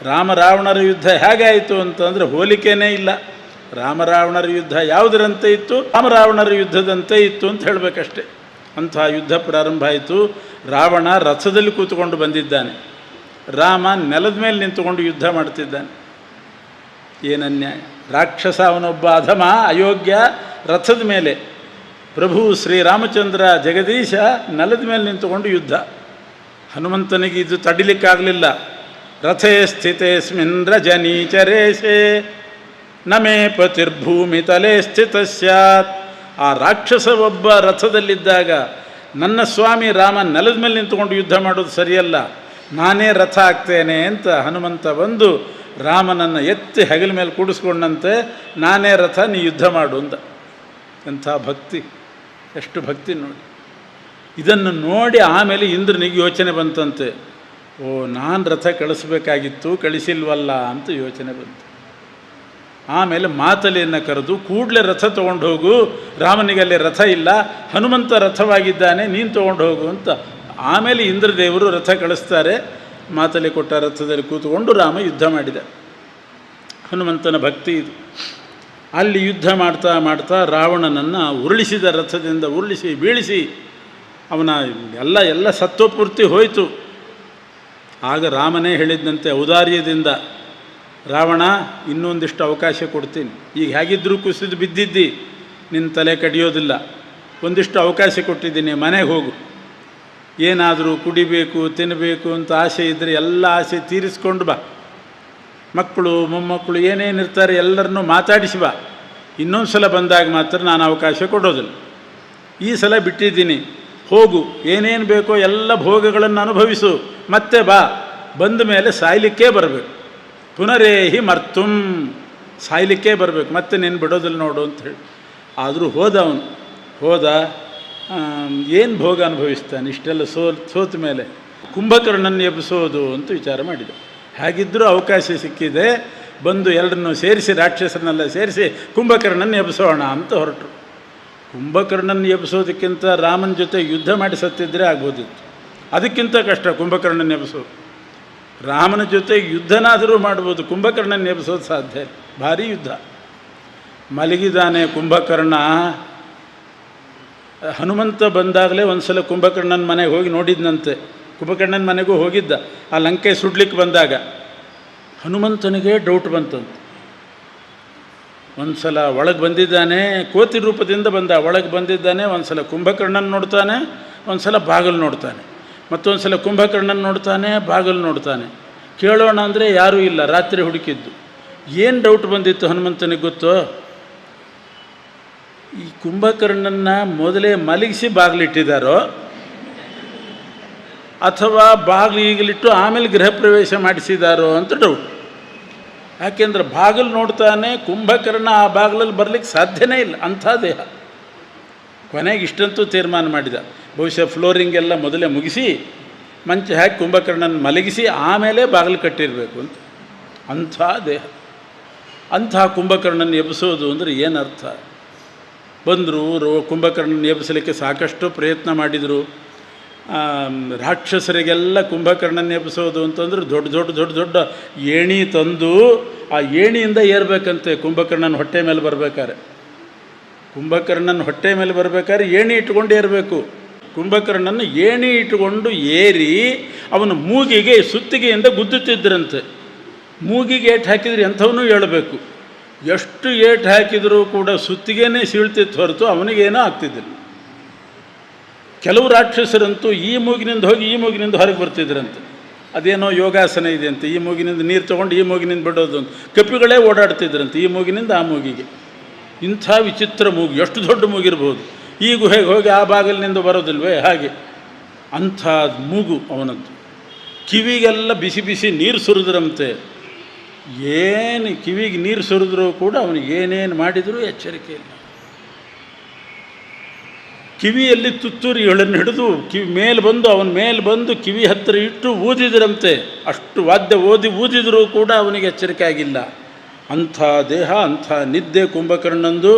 ರಾಮರಾವಣರ ಯುದ್ಧ ಹೇಗಾಯಿತು ಅಂತಂದರೆ ಹೋಲಿಕೆಯೇ ಇಲ್ಲ. ರಾಮರಾವಣರ ಯುದ್ಧ ಯಾವುದರಂತೆ ಇತ್ತು? ರಾಮರಾವಣರ ಯುದ್ಧದಂತೆ ಇತ್ತು ಅಂತ ಹೇಳಬೇಕಷ್ಟೆ. ಅಂಥ ಯುದ್ಧ ಪ್ರಾರಂಭ ಆಯಿತು. ರಾವಣ ರಥದಲ್ಲಿ ಕೂತ್ಕೊಂಡು ಬಂದಿದ್ದಾನೆ, ರಾಮ ನೆಲದ ಮೇಲೆ ನಿಂತುಕೊಂಡು ಯುದ್ಧ ಮಾಡ್ತಿದ್ದಾನೆ. ಏನನ್ಯಾಯ! ರಾಕ್ಷಸ ಅವನೊಬ್ಬ ಅಧಮ ಅಯೋಗ್ಯ ರಥದ ಮೇಲೆ, ಪ್ರಭು ಶ್ರೀರಾಮಚಂದ್ರ ಜಗದೀಶ ನೆಲದ ಮೇಲೆ ನಿಂತುಕೊಂಡು ಯುದ್ಧ. ಹನುಮಂತನಿಗೆ ಇದು ತಡಿಲಿಕ್ಕಾಗಲಿಲ್ಲ. ರಥೇ ಸ್ಥಿತೇಸ್ಮಿನ್ ರಜನೀಚರೇಶೇ ನಮೇ ಪತಿರ್ಭೂಮಿ ತಲೆ ಸ್ಥಿತ ಸ್ಯಾತ್. ಆ ರಾಕ್ಷಸ ಒಬ್ಬ ರಥದಲ್ಲಿದ್ದಾಗ ನನ್ನ ಸ್ವಾಮಿ ರಾಮ ನೆಲದ ಮೇಲೆ ನಿಂತುಕೊಂಡು ಯುದ್ಧ ಮಾಡೋದು ಸರಿಯಲ್ಲ, ನಾನೇ ರಥ ಆಗ್ತೇನೆ ಅಂತ ಹನುಮಂತ ಬಂದು ರಾಮನನ್ನು ಎತ್ತಿ ಹೆಗಲ ಮೇಲೆ ಕೂಡಿಸ್ಕೊಂಡಂತೆ, ನಾನೇ ರಥ, ನೀ ಯುದ್ಧ ಮಾಡು ಅಂದ. ಎಂಥ ಭಕ್ತಿ, ಎಷ್ಟು ಭಕ್ತಿ ನೋಡಿ. ಇದನ್ನು ನೋಡಿ ಆಮೇಲೆ ಇಂದ್ರನಿಗೆ ಯೋಚನೆ ಬಂತಂತೆ, ಓ ನಾನು ರಥ ಕಳಿಸ್ಬೇಕಾಗಿತ್ತು, ಕಳಿಸಿಲ್ವಲ್ಲ ಅಂತ ಯೋಚನೆ ಬಂತು. ಆಮೇಲೆ ಮಾತಲಿಯನ್ನು ಕರೆದು ಕೂಡಲೇ ರಥ ತೊಗೊಂಡು ಹೋಗು, ರಾಮನಿಗೆ ಅಲ್ಲಿ ರಥ ಇಲ್ಲ, ಹನುಮಂತ ರಥವಾಗಿದ್ದಾನೆ, ನೀನು ತೊಗೊಂಡು ಹೋಗು ಅಂತ. ಆಮೇಲೆ ಇಂದ್ರದೇವರು ರಥ ಕಳಿಸ್ತಾರೆ. ಮಾತಲಿ ಕೊಟ್ಟ ರಥದಲ್ಲಿ ಕೂತ್ಕೊಂಡು ರಾಮ ಯುದ್ಧ ಮಾಡಿದ. ಹನುಮಂತನ ಭಕ್ತಿ ಇದು. ಅಲ್ಲಿ ಯುದ್ಧ ಮಾಡ್ತಾ ಮಾಡ್ತಾ ರಾವಣನನ್ನು ಉರುಳಿಸಿದ, ರಥದಿಂದ ಉರುಳಿಸಿ ಬೀಳಿಸಿ ಅವನ ಎಲ್ಲ ಸತ್ವಪೂರ್ತಿ ಹೋಯಿತು. ಆಗ ರಾಮನೇ ಹೇಳಿದ್ದಂತೆ ಔದಾರ್ಯದಿಂದ, ರಾವಣ ಇನ್ನೊಂದಿಷ್ಟು ಅವಕಾಶ ಕೊಡ್ತೀನಿ, ಈಗ ಹೇಗಿದ್ದರೂ ಕುಸಿದು ಬಿದ್ದಿದ್ದಿ, ನಿನ್ನ ತಲೆ ಕಡಿಯೋದಿಲ್ಲ, ಒಂದಿಷ್ಟು ಅವಕಾಶ ಕೊಟ್ಟಿದ್ದೀನಿ, ಮನೆಗೆ ಹೋಗು, ಏನಾದರೂ ಕುಡಿಬೇಕು ತಿನ್ನಬೇಕು ಅಂತ ಆಸೆ ಇದ್ದರೆ ಎಲ್ಲ ಆಸೆ ತೀರಿಸ್ಕೊಂಡು ಬಾ, ಮಕ್ಕಳು ಮೊಮ್ಮಕ್ಕಳು ಏನೇನಿರ್ತಾರೆ ಎಲ್ಲರನ್ನೂ ಮಾತಾಡಿಸಿ ಬಾ, ಇನ್ನೊಂದು ಸಲ ಬಂದಾಗ ಮಾತ್ರ ನಾನು ಅವಕಾಶ ಕೊಡೋದಿಲ್ಲ, ಈ ಸಲ ಬಿಟ್ಟಿದ್ದೀನಿ, ಹೋಗು, ಏನೇನು ಬೇಕೋ ಎಲ್ಲ ಭೋಗಗಳನ್ನು ಅನುಭವಿಸು, ಮತ್ತೆ ಬಾ, ಬಂದ ಮೇಲೆ ಸಾಯಲಿಕ್ಕೇ ಬರಬೇಕು, ಪುನರೇಹಿ ಮರ್ತುಂ, ಸಾಯಲಿಕ್ಕೇ ಬರಬೇಕು, ಮತ್ತೆ ನೀನು ಬಿಡೋದಿಲ್ಲ ನೋಡು ಅಂತ ಹೇಳಿ. ಆದರೂ ಹೋದ ಏನು ಭೋಗ ಅನುಭವಿಸ್ತಾನೆ ಇಷ್ಟೆಲ್ಲ ಸೋತ ಮೇಲೆ? ಕುಂಭಕರ್ಣನ ಎಬ್ಬಿಸೋದು ಅಂತ ವಿಚಾರ ಮಾಡಿದ. ಹಾಗಿದ್ದರೂ ಅವಕಾಶ ಸಿಕ್ಕಿದೆ, ಬಂದು ಎಲ್ಲರನ್ನೂ ಸೇರಿಸಿ, ರಾಕ್ಷಸರನ್ನೆಲ್ಲ ಸೇರಿಸಿ ಕುಂಭಕರ್ಣನ ಎಬ್ಬಿಸೋಣ ಅಂತ ಹೊರಟರು. ಕುಂಭಕರ್ಣನ ಎಬ್ಬಿಸೋದಕ್ಕಿಂತ ರಾಮನ ಜೊತೆ ಯುದ್ಧ ಮಾಡಿ ಸತ್ತಿದ್ದರೆ ಆಗ್ಬೋದಿತ್ತು, ಅದಕ್ಕಿಂತ ಕಷ್ಟ ಕುಂಭಕರ್ಣನ ಎಬ್ಬಿಸೋದು. ರಾಮನ ಜೊತೆ ಯುದ್ಧನಾದರೂ ಮಾಡ್ಬೋದು, ಕುಂಭಕರ್ಣನ ಎಬ್ಬಿಸೋದು ಸಾಧ್ಯ ಇಲ್ಲ, ಭಾರೀ ಯುದ್ಧ. ಮಲಗಿದಾನೆ ಕುಂಭಕರ್ಣ. ಹನುಮಂತ ಬಂದಾಗಲೇ ಒಂದು ಸಲ ಕುಂಭಕರ್ಣನ ಮನೆಗೆ ಹೋಗಿ ನೋಡಿದ್ನಂತೆ. ಕುಂಭಕರ್ಣನ ಮನೆಗೂ ಹೋಗಿದ್ದ. ಆ ಲಂಕೆ ಸುಡ್ಲಿಕ್ಕೆ ಬಂದಾಗ ಹನುಮಂತನಿಗೆ ಡೌಟ್ ಬಂತಂತೆ. ಒಂದು ಸಲ ಒಳಗೆ ಬಂದಿದ್ದಾನೆ, ಕೋತಿ ರೂಪದಿಂದ ಬಂದ, ಒಳಗೆ ಬಂದಿದ್ದಾನೆ, ಒಂದು ಸಲ ಕುಂಭಕರ್ಣನ ನೋಡ್ತಾನೆ, ಒಂದು ಸಲ ಬಾಗಿಲು ನೋಡ್ತಾನೆ, ಮತ್ತೊಂದು ಸಲ ಕುಂಭಕರ್ಣನ ನೋಡ್ತಾನೆ, ಬಾಗಿಲು ನೋಡ್ತಾನೆ. ಕೇಳೋಣ ಅಂದರೆ ಯಾರೂ ಇಲ್ಲ, ರಾತ್ರಿ ಹುಡುಕಿದ್ದು. ಏನು ಡೌಟ್ ಬಂದಿತ್ತು ಹನುಮಂತನಿಗೆ ಗೊತ್ತೋ? ಈ ಕುಂಭಕರ್ಣನ ಮೊದಲೇ ಮಲಗಿಸಿ ಬಾಗಿಲಿಟ್ಟಿದ್ದಾರೋ ಅಥವಾ ಬಾಗಿಲು ಈಗಲಿಟ್ಟು ಆಮೇಲೆ ಗೃಹ ಪ್ರವೇಶ ಮಾಡಿಸಿದಾರೋ ಅಂತ ಡೌಟ್. ಯಾಕೆಂದ್ರೆ ಬಾಗಿಲು ನೋಡ್ತಾನೆ, ಕುಂಭಕರ್ಣ ಆ ಬಾಗಿಲಲ್ಲಿ ಬರಲಿಕ್ಕೆ ಸಾಧ್ಯನೇ ಇಲ್ಲ, ಅಂಥ ದೇಹ. ಕೊನೆಗೆ ಇಷ್ಟಂತೂ ತೀರ್ಮಾನ ಮಾಡಿದ, ಬಹುಶಃ ಫ್ಲೋರಿಂಗ್ ಎಲ್ಲ ಮೊದಲೇ ಮುಗಿಸಿ ಮಂಚ ಹಾಕಿ ಕುಂಭಕರ್ಣನ ಮಲಗಿಸಿ ಆಮೇಲೆ ಬಾಗಿಲು ಕಟ್ಟಿರಬೇಕು ಅಂತ. ಅಂಥ ದೇಹ. ಅಂಥ ಕುಂಭಕರ್ಣನ ಎಬ್ಬಿಸೋದು ಅಂದರೆ ಏನರ್ಥ? ಬಂದರು, ಕುಂಭಕರ್ಣನ ಎಬ್ಬಿಸಲಿಕ್ಕೆ ಸಾಕಷ್ಟು ಪ್ರಯತ್ನ ಮಾಡಿದರು. ರಾಕ್ಷಸರಿಗೆಲ್ಲ ಕುಂಭಕರ್ಣನ ಎಬ್ಬಿಸೋದು ಅಂತಂದ್ರೆ ದೊಡ್ಡ ಏಣಿ ತಂದು ಆ ಏಣಿಯಿಂದ ಏರಬೇಕಂತೆ ಕುಂಭಕರ್ಣನ ಹೊಟ್ಟೆ ಮೇಲೆ ಬರಬೇಕಾದ್ರೆ. ಕುಂಭಕರ್ಣನ ಹೊಟ್ಟೆ ಮೇಲೆ ಬರಬೇಕಾದ್ರೆ ಏಣಿ ಇಟ್ಕೊಂಡು ಏರಬೇಕು. ಕುಂಭಕರ್ಣನ ಏಣಿ ಇಟ್ಟುಕೊಂಡು ಏರಿ ಅವನ ಮೂಗಿಗೆ ಸುತ್ತಿಗೆಯಿಂದ ಗುದ್ದುತ್ತಿದ್ದರಂತೆ. ಮೂಗಿಗೆ ಏಟು ಹಾಕಿದ್ರೆ ಎಂಥವನ್ನೂ ಹೇಳಬೇಕು. ಎಷ್ಟು ಏಟು ಹಾಕಿದರೂ ಕೂಡ ಸುತ್ತಿಗೆನೇ ಸೀಳ್ತಿತ್ತು ಹೊರತು ಅವನಿಗೇನೋ ಆಗ್ತಿದ್ದಿಲ್ಲ. ಕೆಲವು ರಾಕ್ಷಸರಂತೂ ಈ ಮೂಗಿನಿಂದ ಹೋಗಿ ಈ ಮೂಗಿನಿಂದ ಹೊರಗೆ ಬರ್ತಿದ್ರಂತೆ. ಅದೇನೋ ಯೋಗಾಸನ ಇದೆ ಅಂತ, ಈ ಮೂಗಿನಿಂದ ನೀರು ತೊಗೊಂಡು ಈ ಮೂಗಿನಿಂದ ಬಿಡೋದು ಅಂತ. ಕಪಿಗಳೇ ಓಡಾಡ್ತಿದ್ರಂತೆ ಈ ಮೂಗಿನಿಂದ ಆ ಮೂಗಿಗೆ. ಇಂಥ ವಿಚಿತ್ರ ಮೂಗು, ಎಷ್ಟು ದೊಡ್ಡ ಮೂಗಿರ್ಬೋದು. ಈ ಗುಹೆಗೆ ಹೋಗಿ ಆ ಬಾಗಿಲಿನಿಂದ ಬರೋದಿಲ್ವೇ ಹಾಗೆ. ಅಂಥ ಮೂಗು ಅವನದ್ದು. ಕಿವಿಗೆಲ್ಲ ಬಿಸಿ ಬಿಸಿ ನೀರು ಸುರಿದ್ರಂತೆ. ಏನು ಕಿವಿಗೆ ನೀರು ಸುರಿದ್ರೂ ಕೂಡ ಅವನಿಗೆ ಏನೇನು ಮಾಡಿದರೂ ಎಚ್ಚರಿಕೆ ಇಲ್ಲ. ಕಿವಿಯಲ್ಲಿ ತುತ್ತೂರಿಗಳನ್ನು ಹಿಡಿದು ಅವನ ಮೇಲೆ ಬಂದು ಕಿವಿ ಹತ್ತಿರ ಇಟ್ಟು ಊದಿದ್ರಂತೆ. ಅಷ್ಟು ವಾದ್ಯ ಊದಿದರೂ ಕೂಡ ಅವನಿಗೆ ಎಚ್ಚರಿಕೆ ಆಗಿಲ್ಲ. ಅಂಥ ದೇಹ, ಅಂಥ ನಿದ್ದೆ ಕುಂಭಕರ್ಣಂದು.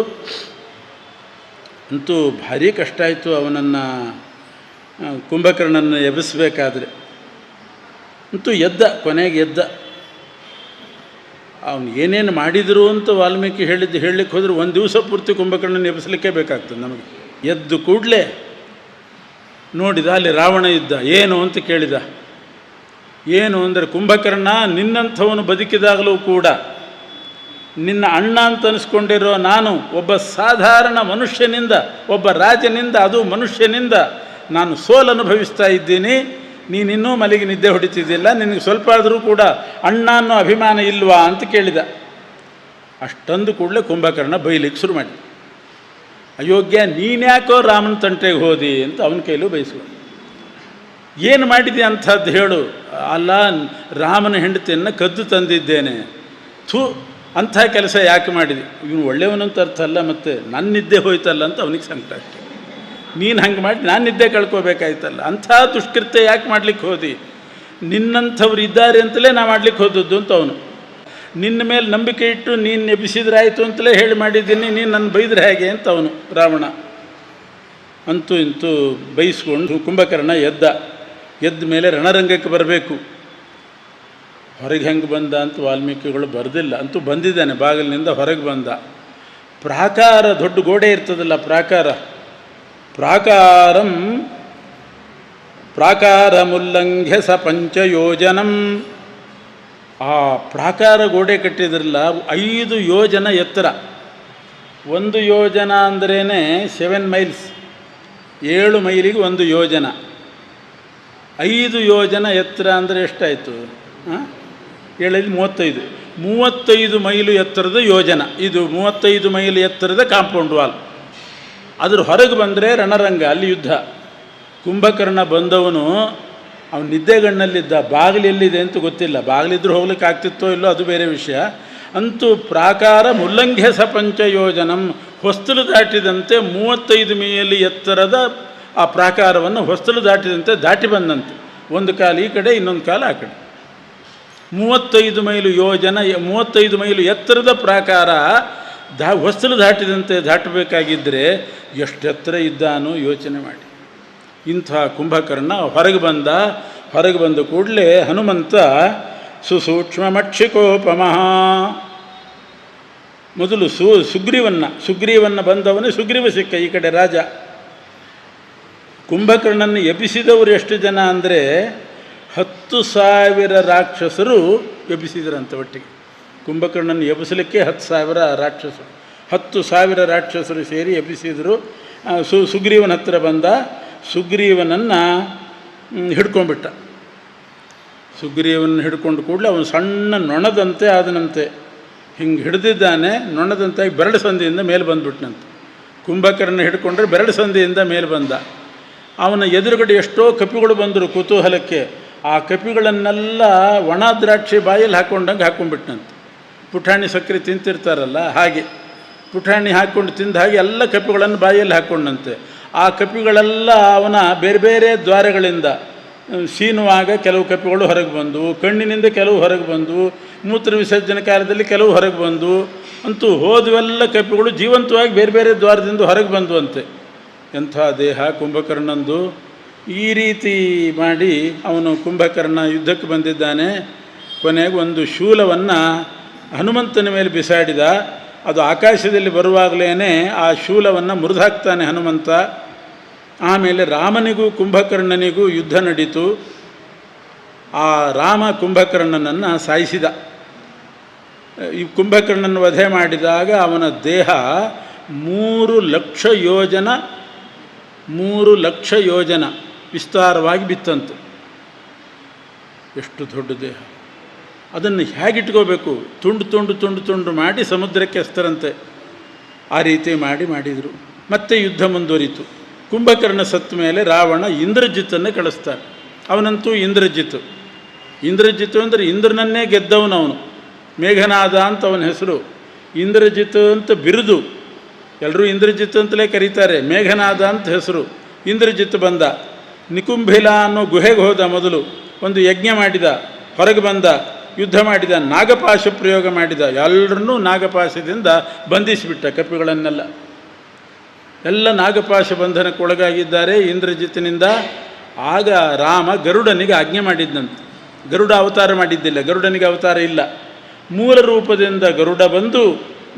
ಅಂತೂ ಭಾರಿ ಕಷ್ಟ ಆಯಿತು ಅವನನ್ನು, ಕುಂಭಕರ್ಣನ ಎಬ್ಬಿಸಬೇಕಾದ್ರೆ. ಅಂತೂ ಕೊನೆಗೆ ಎದ್ದ. ಅವನು ಏನೇನು ಮಾಡಿದರು ಅಂತ ವಾಲ್ಮೀಕಿ ಹೇಳಲಿಕ್ಕೆ ಹೋದರೆ ಒಂದು ದಿವಸ ಪೂರ್ತಿ ಕುಂಭಕರ್ಣನ ಎಬ್ಬಿಸಲಿಕ್ಕೆ ಬೇಕಾಗ್ತದೆ ನಮಗೆ. ಎದ್ದು ಕೂಡಲೇ ನೋಡಿದ, ಅಲ್ಲಿ ರಾವಣ ಇದ್ದ. ಏನು ಅಂತ ಕೇಳಿದ. ಏನು ಅಂದರೆ, ಕುಂಭಕರ್ಣ, ನಿನ್ನಂಥವನು ಬದುಕಿದಾಗಲೂ ಕೂಡ ನಿನ್ನ ಅಣ್ಣ ಅಂತ ಅನಿಸ್ಕೊಂಡಿರೋ ನಾನು ಒಬ್ಬ ಸಾಧಾರಣ ಮನುಷ್ಯನಿಂದ, ಒಬ್ಬ ರಾಜನಿಂದ, ಅದು ಮನುಷ್ಯನಿಂದ ನಾನು ಸೋಲು ಅನುಭವಿಸ್ತಾ ಇದ್ದೀನಿ. ನೀನಿನ್ನೂ ಮಲಗಿ ನಿದ್ದೆ ಹೊಡಿತಿದ್ದಿಲ್ಲ, ನಿನಗೆ ಸ್ವಲ್ಪ ಆದರೂ ಕೂಡ ಅಣ್ಣ ಅನ್ನೋ ಅಭಿಮಾನ ಇಲ್ವಾ ಅಂತ ಕೇಳಿದ. ಅಷ್ಟೊಂದು ಕೂಡಲೇ ಕುಂಭಕರ್ಣ ಬೈಲಿಕ್ಕೆ ಶುರು ಮಾಡಿ, ಅಯೋಗ್ಯ, ನೀನ್ಯಾಕೋ ರಾಮನ ತಂಟೆಗೆ ಹೋದಿ ಅಂತ ಅವನ ಕೈಲೂ ಬಯಸ್ಕೊಂಡು. ಏನು ಮಾಡಿದೆ ಅಂಥದ್ದು ಹೇಳು. ಅಲ್ಲ, ರಾಮನ ಹೆಂಡತಿಯನ್ನು ಕದ್ದು ತಂದಿದ್ದೇನೆ. ಥೂ, ಅಂಥ ಕೆಲಸ ಯಾಕೆ ಮಾಡಿದೆ? ಇವನು ಒಳ್ಳೆಯವನಂತ ಅರ್ಥ ಅಲ್ಲ, ಮತ್ತು ನನ್ನ ನಿದ್ದೆ ಹೋಯ್ತಲ್ಲ ಅಂತ ಅವನಿಗೆ ಸಂಕಟ ಅಷ್ಟೆ. ನೀನು ಹಂಗೆ ಮಾಡಿ ನಾನು ನಿದ್ದೆ ಕಳ್ಕೋಬೇಕಾಯ್ತಲ್ಲ, ಅಂಥ ದುಷ್ಕೃತ್ಯ ಯಾಕೆ ಮಾಡಲಿಕ್ಕೆ ಹೋದಿ? ನಿನ್ನಂಥವ್ರು ಇದ್ದಾರೆ ಅಂತಲೇ ನಾ ಮಾಡಲಿಕ್ಕೆ ಹೋದದ್ದು ಅಂತ ಅವನು. ನಿನ್ನ ಮೇಲೆ ನಂಬಿಕೆ ಇಟ್ಟು ನೀನು ಎಬ್ಬಿಸಿದ್ರಾಯಿತು ಅಂತಲೇ ಹೇಳಿ ಮಾಡಿದ್ದೀನಿ, ನೀನು ನನ್ನ ಬೈದರೆ ಹೇಗೆ ಅಂತ ಅವನು ರಾವಣ. ಅಂತೂ ಇಂತೂ ಬೈಸ್ಕೊಂಡು ಕುಂಭಕರ್ಣ ಎದ್ದ ಮೇಲೆ ರಣರಂಗಕ್ಕೆ ಬರಬೇಕು. ಹೊರಗೆ ಹೆಂಗೆ ಬಂದ ಅಂತ ವಾಲ್ಮೀಕಿಗಳು ಬರೆದಿಲ್ಲ, ಅಂತೂ ಬಂದಿದ್ದಾನೆ. ಬಾಗಿಲಿನಿಂದ ಹೊರಗೆ ಬಂದ. ಪ್ರಾಕಾರ, ದೊಡ್ಡ ಗೋಡೆ ಇರ್ತದಲ್ಲ, ಪ್ರಾಕಾರಮುಲ್ಲಂಘ್ಯ ಸ ಪಂಚಯೋಜನಂ. ಆ ಪ್ರಾಕಾರ ಗೋಡೆ ಕಟ್ಟಿದ್ರಲ್ಲ, 5 ಯೋಜನ ಎತ್ತರ. 1 ಯೋಜನ ಅಂದ್ರೇ 7 ಮೈಲ್ಸ್, 7 ಮೈಲಿಗೆ 1 ಯೋಜನ. 5 ಯೋಜನ ಎತ್ತರ ಅಂದರೆ ಎಷ್ಟಾಯಿತು? 7 35 ಮೈಲು ಎತ್ತರದ ಯೋಜನ. ಇದು 35 ಮೈಲು ಎತ್ತರದ ಕಾಂಪೌಂಡ್ ವಾಲ್. ಅದ್ರ ಹೊರಗೆ ಬಂದರೆ ರಣರಂಗ, ಅಲ್ಲಿ ಯುದ್ಧ. ಕುಂಭಕರ್ಣ ಬಂದವನು ಅವನು ನಿದ್ದೆಗಣ್ಣಲ್ಲಿದ್ದ. ಬಾಗಿಲು ಎಲ್ಲಿದೆ ಅಂತ ಗೊತ್ತಿಲ್ಲ. ಬಾಗಿಲಿದ್ರೂ ಹೋಗ್ಲಿಕ್ಕೆ ಆಗ್ತಿತ್ತೋ ಇಲ್ಲೋ ಅದು ಬೇರೆ ವಿಷಯ. ಅಂತೂ ಪ್ರಾಕಾರ ಮುಲ್ಲಂಘ್ಯ ಸ ಪಂಚಯೋಜನಂ, ಹೊಸ್ತಲು ದಾಟಿದಂತೆ 35 ಮೈಲಿ ಎತ್ತರದ ಆ ಪ್ರಾಕಾರವನ್ನು ಹೊಸ್ತಲು ದಾಟಿದಂತೆ ದಾಟಿ ಬಂದಂತೆ. ಒಂದು ಕಾಲು ಈ ಕಡೆ, ಇನ್ನೊಂದು ಕಾಲು ಆ ಕಡೆ. 35 ಮೈಲು ಯೋಜನ, 35 ಮೈಲು ಎತ್ತರದ ಪ್ರಾಕಾರ ಹೊಸ್ತಲು ದಾಟಿದಂತೆ ದಾಟಬೇಕಾಗಿದ್ದರೆ ಎಷ್ಟು ಎತ್ತರ ಇದ್ದಾನೋ ಯೋಚನೆ ಮಾಡಿ. ಇಂಥ ಕುಂಭಕರ್ಣ ಹೊರಗೆ ಬಂದ ಕೂಡಲೇ ಹನುಮಂತ ಸುಸೂಕ್ಷ್ಮಮಕ್ಷಿಕೋಪಮಃ. ಮೊದಲು ಸುಗ್ರೀವನ್ನ ಬಂದವನೇ ಸುಗ್ರೀವ ಸಿಕ್ಕ. ಈ ಕಡೆ ರಾಜ. ಕುಂಭಕರ್ಣನ್ನು ಎಬ್ಬಿಸಿದವರು ಎಷ್ಟು ಜನ ಅಂದರೆ 10,000 ರಾಕ್ಷಸರು ಎಬ್ಬಿಸಿದ್ರಂತೆ ಒಟ್ಟಿಗೆ. ಕುಂಭಕರ್ಣನ್ನು ಎಬ್ಬಿಸಲಿಕ್ಕೆ 10,000 ರಾಕ್ಷಸರು, 10,000 ರಾಕ್ಷಸರು ಸೇರಿ ಎಬ್ಬಿಸಿದರು. ಸುಗ್ರೀವನ ಹತ್ತಿರ ಬಂದ. ಸುಗ್ರೀವನನ್ನು ಹಿಡ್ಕೊಂಡ್ಬಿಟ್ಟ. ಸುಗ್ರೀವನ ಹಿಡ್ಕೊಂಡು ಕೂಡಲೇ ಅವನು ಸಣ್ಣ ನೊಣದಂತೆ ಆದನಂತೆ. ಹಿಂಗೆ ಹಿಡಿದಿದ್ದಾನೆ, ನೊಣದಂತಾಗಿ ಬೆರಳು ಸಂದಿಯಿಂದ ಮೇಲೆ ಬಂದುಬಿಟ್ನಂತೆ. ಕುಂಭಕರ್ಣ ಹಿಡ್ಕೊಂಡ್ರೆ ಬೆರಳು ಸಂದಿಯಿಂದ ಮೇಲೆ ಬಂದ. ಅವನ ಎದುರುಗಡೆ ಎಷ್ಟೋ ಕಪಿಗಳು ಬಂದರು ಕುತೂಹಲಕ್ಕೆ. ಆ ಕಪಿಗಳನ್ನೆಲ್ಲ ಒಣ ದ್ರಾಕ್ಷಿ ಬಾಯಲ್ಲಿ ಹಾಕ್ಕೊಂಡಂಗೆ ಹಾಕ್ಕೊಂಡ್ಬಿಟ್ನಂತೆ. ಪುಟಾಣಿ ಸಕ್ಕರೆ ತಿಂತಿರ್ತಾರಲ್ಲ ಹಾಗೆ ಪುಟಾಣಿ ಹಾಕ್ಕೊಂಡು ತಿಂದ ಹಾಗೆ ಎಲ್ಲ ಕಪಿಗಳನ್ನು ಬಾಯಲ್ಲಿ ಹಾಕ್ಕೊಂಡಂತೆ. ಆ ಕಪಿಗಳೆಲ್ಲ ಅವನ ಬೇರೆ ಬೇರೆ ದ್ವಾರಗಳಿಂದ ಸೀನುವಾಗ ಕೆಲವು ಕಪಿಗಳು ಹೊರಗೆ ಬಂದವು, ಕಣ್ಣಿನಿಂದ ಕೆಲವು ಹೊರಗೆ ಬಂದವು, ಮೂತ್ರ ವಿಸರ್ಜನೆ ಕಾಲದಲ್ಲಿ ಕೆಲವು ಹೊರಗೆ ಬಂದವು. ಅಂತೂ ಹೋದವೆಲ್ಲ ಕಪಿಗಳು ಜೀವಂತವಾಗಿ ಬೇರೆ ಬೇರೆ ದ್ವಾರದಿಂದ ಹೊರಗೆ ಬಂದುವಂತೆ. ಎಂಥ ದೇಹ ಕುಂಭಕರ್ಣಂದು. ಈ ರೀತಿ ಮಾಡಿ ಅವನು ಕುಂಭಕರ್ಣ ಯುದ್ಧಕ್ಕೆ ಬಂದಿದ್ದಾನೆ. ಕೊನೆಗೆ ಒಂದು ಶೂಲವನ್ನು ಹನುಮಂತನ ಮೇಲೆ ಬಿಸಾಡಿದ. ಅದು ಆಕಾಶದಲ್ಲಿ ಬರುವಾಗಲೇ ಆ ಶೂಲವನ್ನು ಮುರಿದಾಕ್ತಾನೆ ಹನುಮಂತ. ಆಮೇಲೆ ರಾಮನಿಗೂ ಕುಂಭಕರ್ಣನಿಗೂ ಯುದ್ಧ ನಡೀತು. ಆ ರಾಮ ಕುಂಭಕರ್ಣನನ್ನು ಸಾಯಿಸಿದ. ಈ ಕುಂಭಕರ್ಣನ ವಧೆ ಮಾಡಿದಾಗ ಅವನ ದೇಹ 3 ಲಕ್ಷ ಯೋಜನ ವಿಸ್ತಾರವಾಗಿ ಬಿತ್ತಂತೆ. ಎಷ್ಟು ದೊಡ್ಡ ದೇಹ! ಅದನ್ನು ಹೇಗಿಟ್ಕೋಬೇಕು? ತುಂಡು ಮಾಡಿ ಸಮುದ್ರಕ್ಕೆ ಎಸ್ತರಂತೆ. ಆ ರೀತಿ ಮಾಡಿದರು. ಮತ್ತೆ ಯುದ್ಧ ಮುಂದುವರಿತು. ಕುಂಭಕರ್ಣ ಸತ್ತ ಮೇಲೆ ರಾವಣ ಇಂದ್ರಜಿತ್ತನ್ನು ಕಳಿಸ್ತಾನೆ. ಅವನಂತೂ ಇಂದ್ರಜಿತ್ತು ಅಂದರೆ ಇಂದ್ರನನ್ನೇ ಗೆದ್ದವನವನು. ಮೇಘನಾದ ಅಂತ ಅವನ ಹೆಸರು. ಇಂದ್ರಜಿತ್ ಅಂತ ಬಿರುದು. ಎಲ್ಲರೂ ಇಂದ್ರಜಿತ್ ಅಂತಲೇ ಕರೀತಾರೆ. ಮೇಘನಾದ ಅಂತ ಹೆಸರು. ಇಂದ್ರಜಿತ್ ಬಂದ. ನಿಕುಂಭಿಲ ಅನ್ನೋ ಗುಹೆಗೆ ಹೋದ. ಮೊದಲು ಒಂದು ಯಜ್ಞ ಮಾಡಿದ. ಹೊರಗೆ ಬಂದ, ಯುದ್ಧ ಮಾಡಿದ, ನಾಗಪಾಶ ಪ್ರಯೋಗ ಮಾಡಿದ. ಎಲ್ಲರನ್ನೂ ನಾಗಪಾಶದಿಂದ ಬಂಧಿಸಿಬಿಟ್ಟ. ಕಪಿಗಳನ್ನೆಲ್ಲ ಎಲ್ಲ ನಾಗಪಾಶ ಬಂಧನಕ್ಕೊಳಗಾಗಿದ್ದಾರೆ ಇಂದ್ರಜಿತ್ತಿನಿಂದ. ಆಗ ರಾಮ ಗರುಡನಿಗೆ ಆಜ್ಞೆ ಮಾಡಿದ್ದಂತೆ. ಗರುಡ ಅವತಾರ ಮಾಡಿದ್ದಿಲ್ಲ, ಗರುಡನಿಗೆ ಅವತಾರ ಇಲ್ಲ. ಮೂಲ ರೂಪದಿಂದ ಗರುಡ ಬಂದು,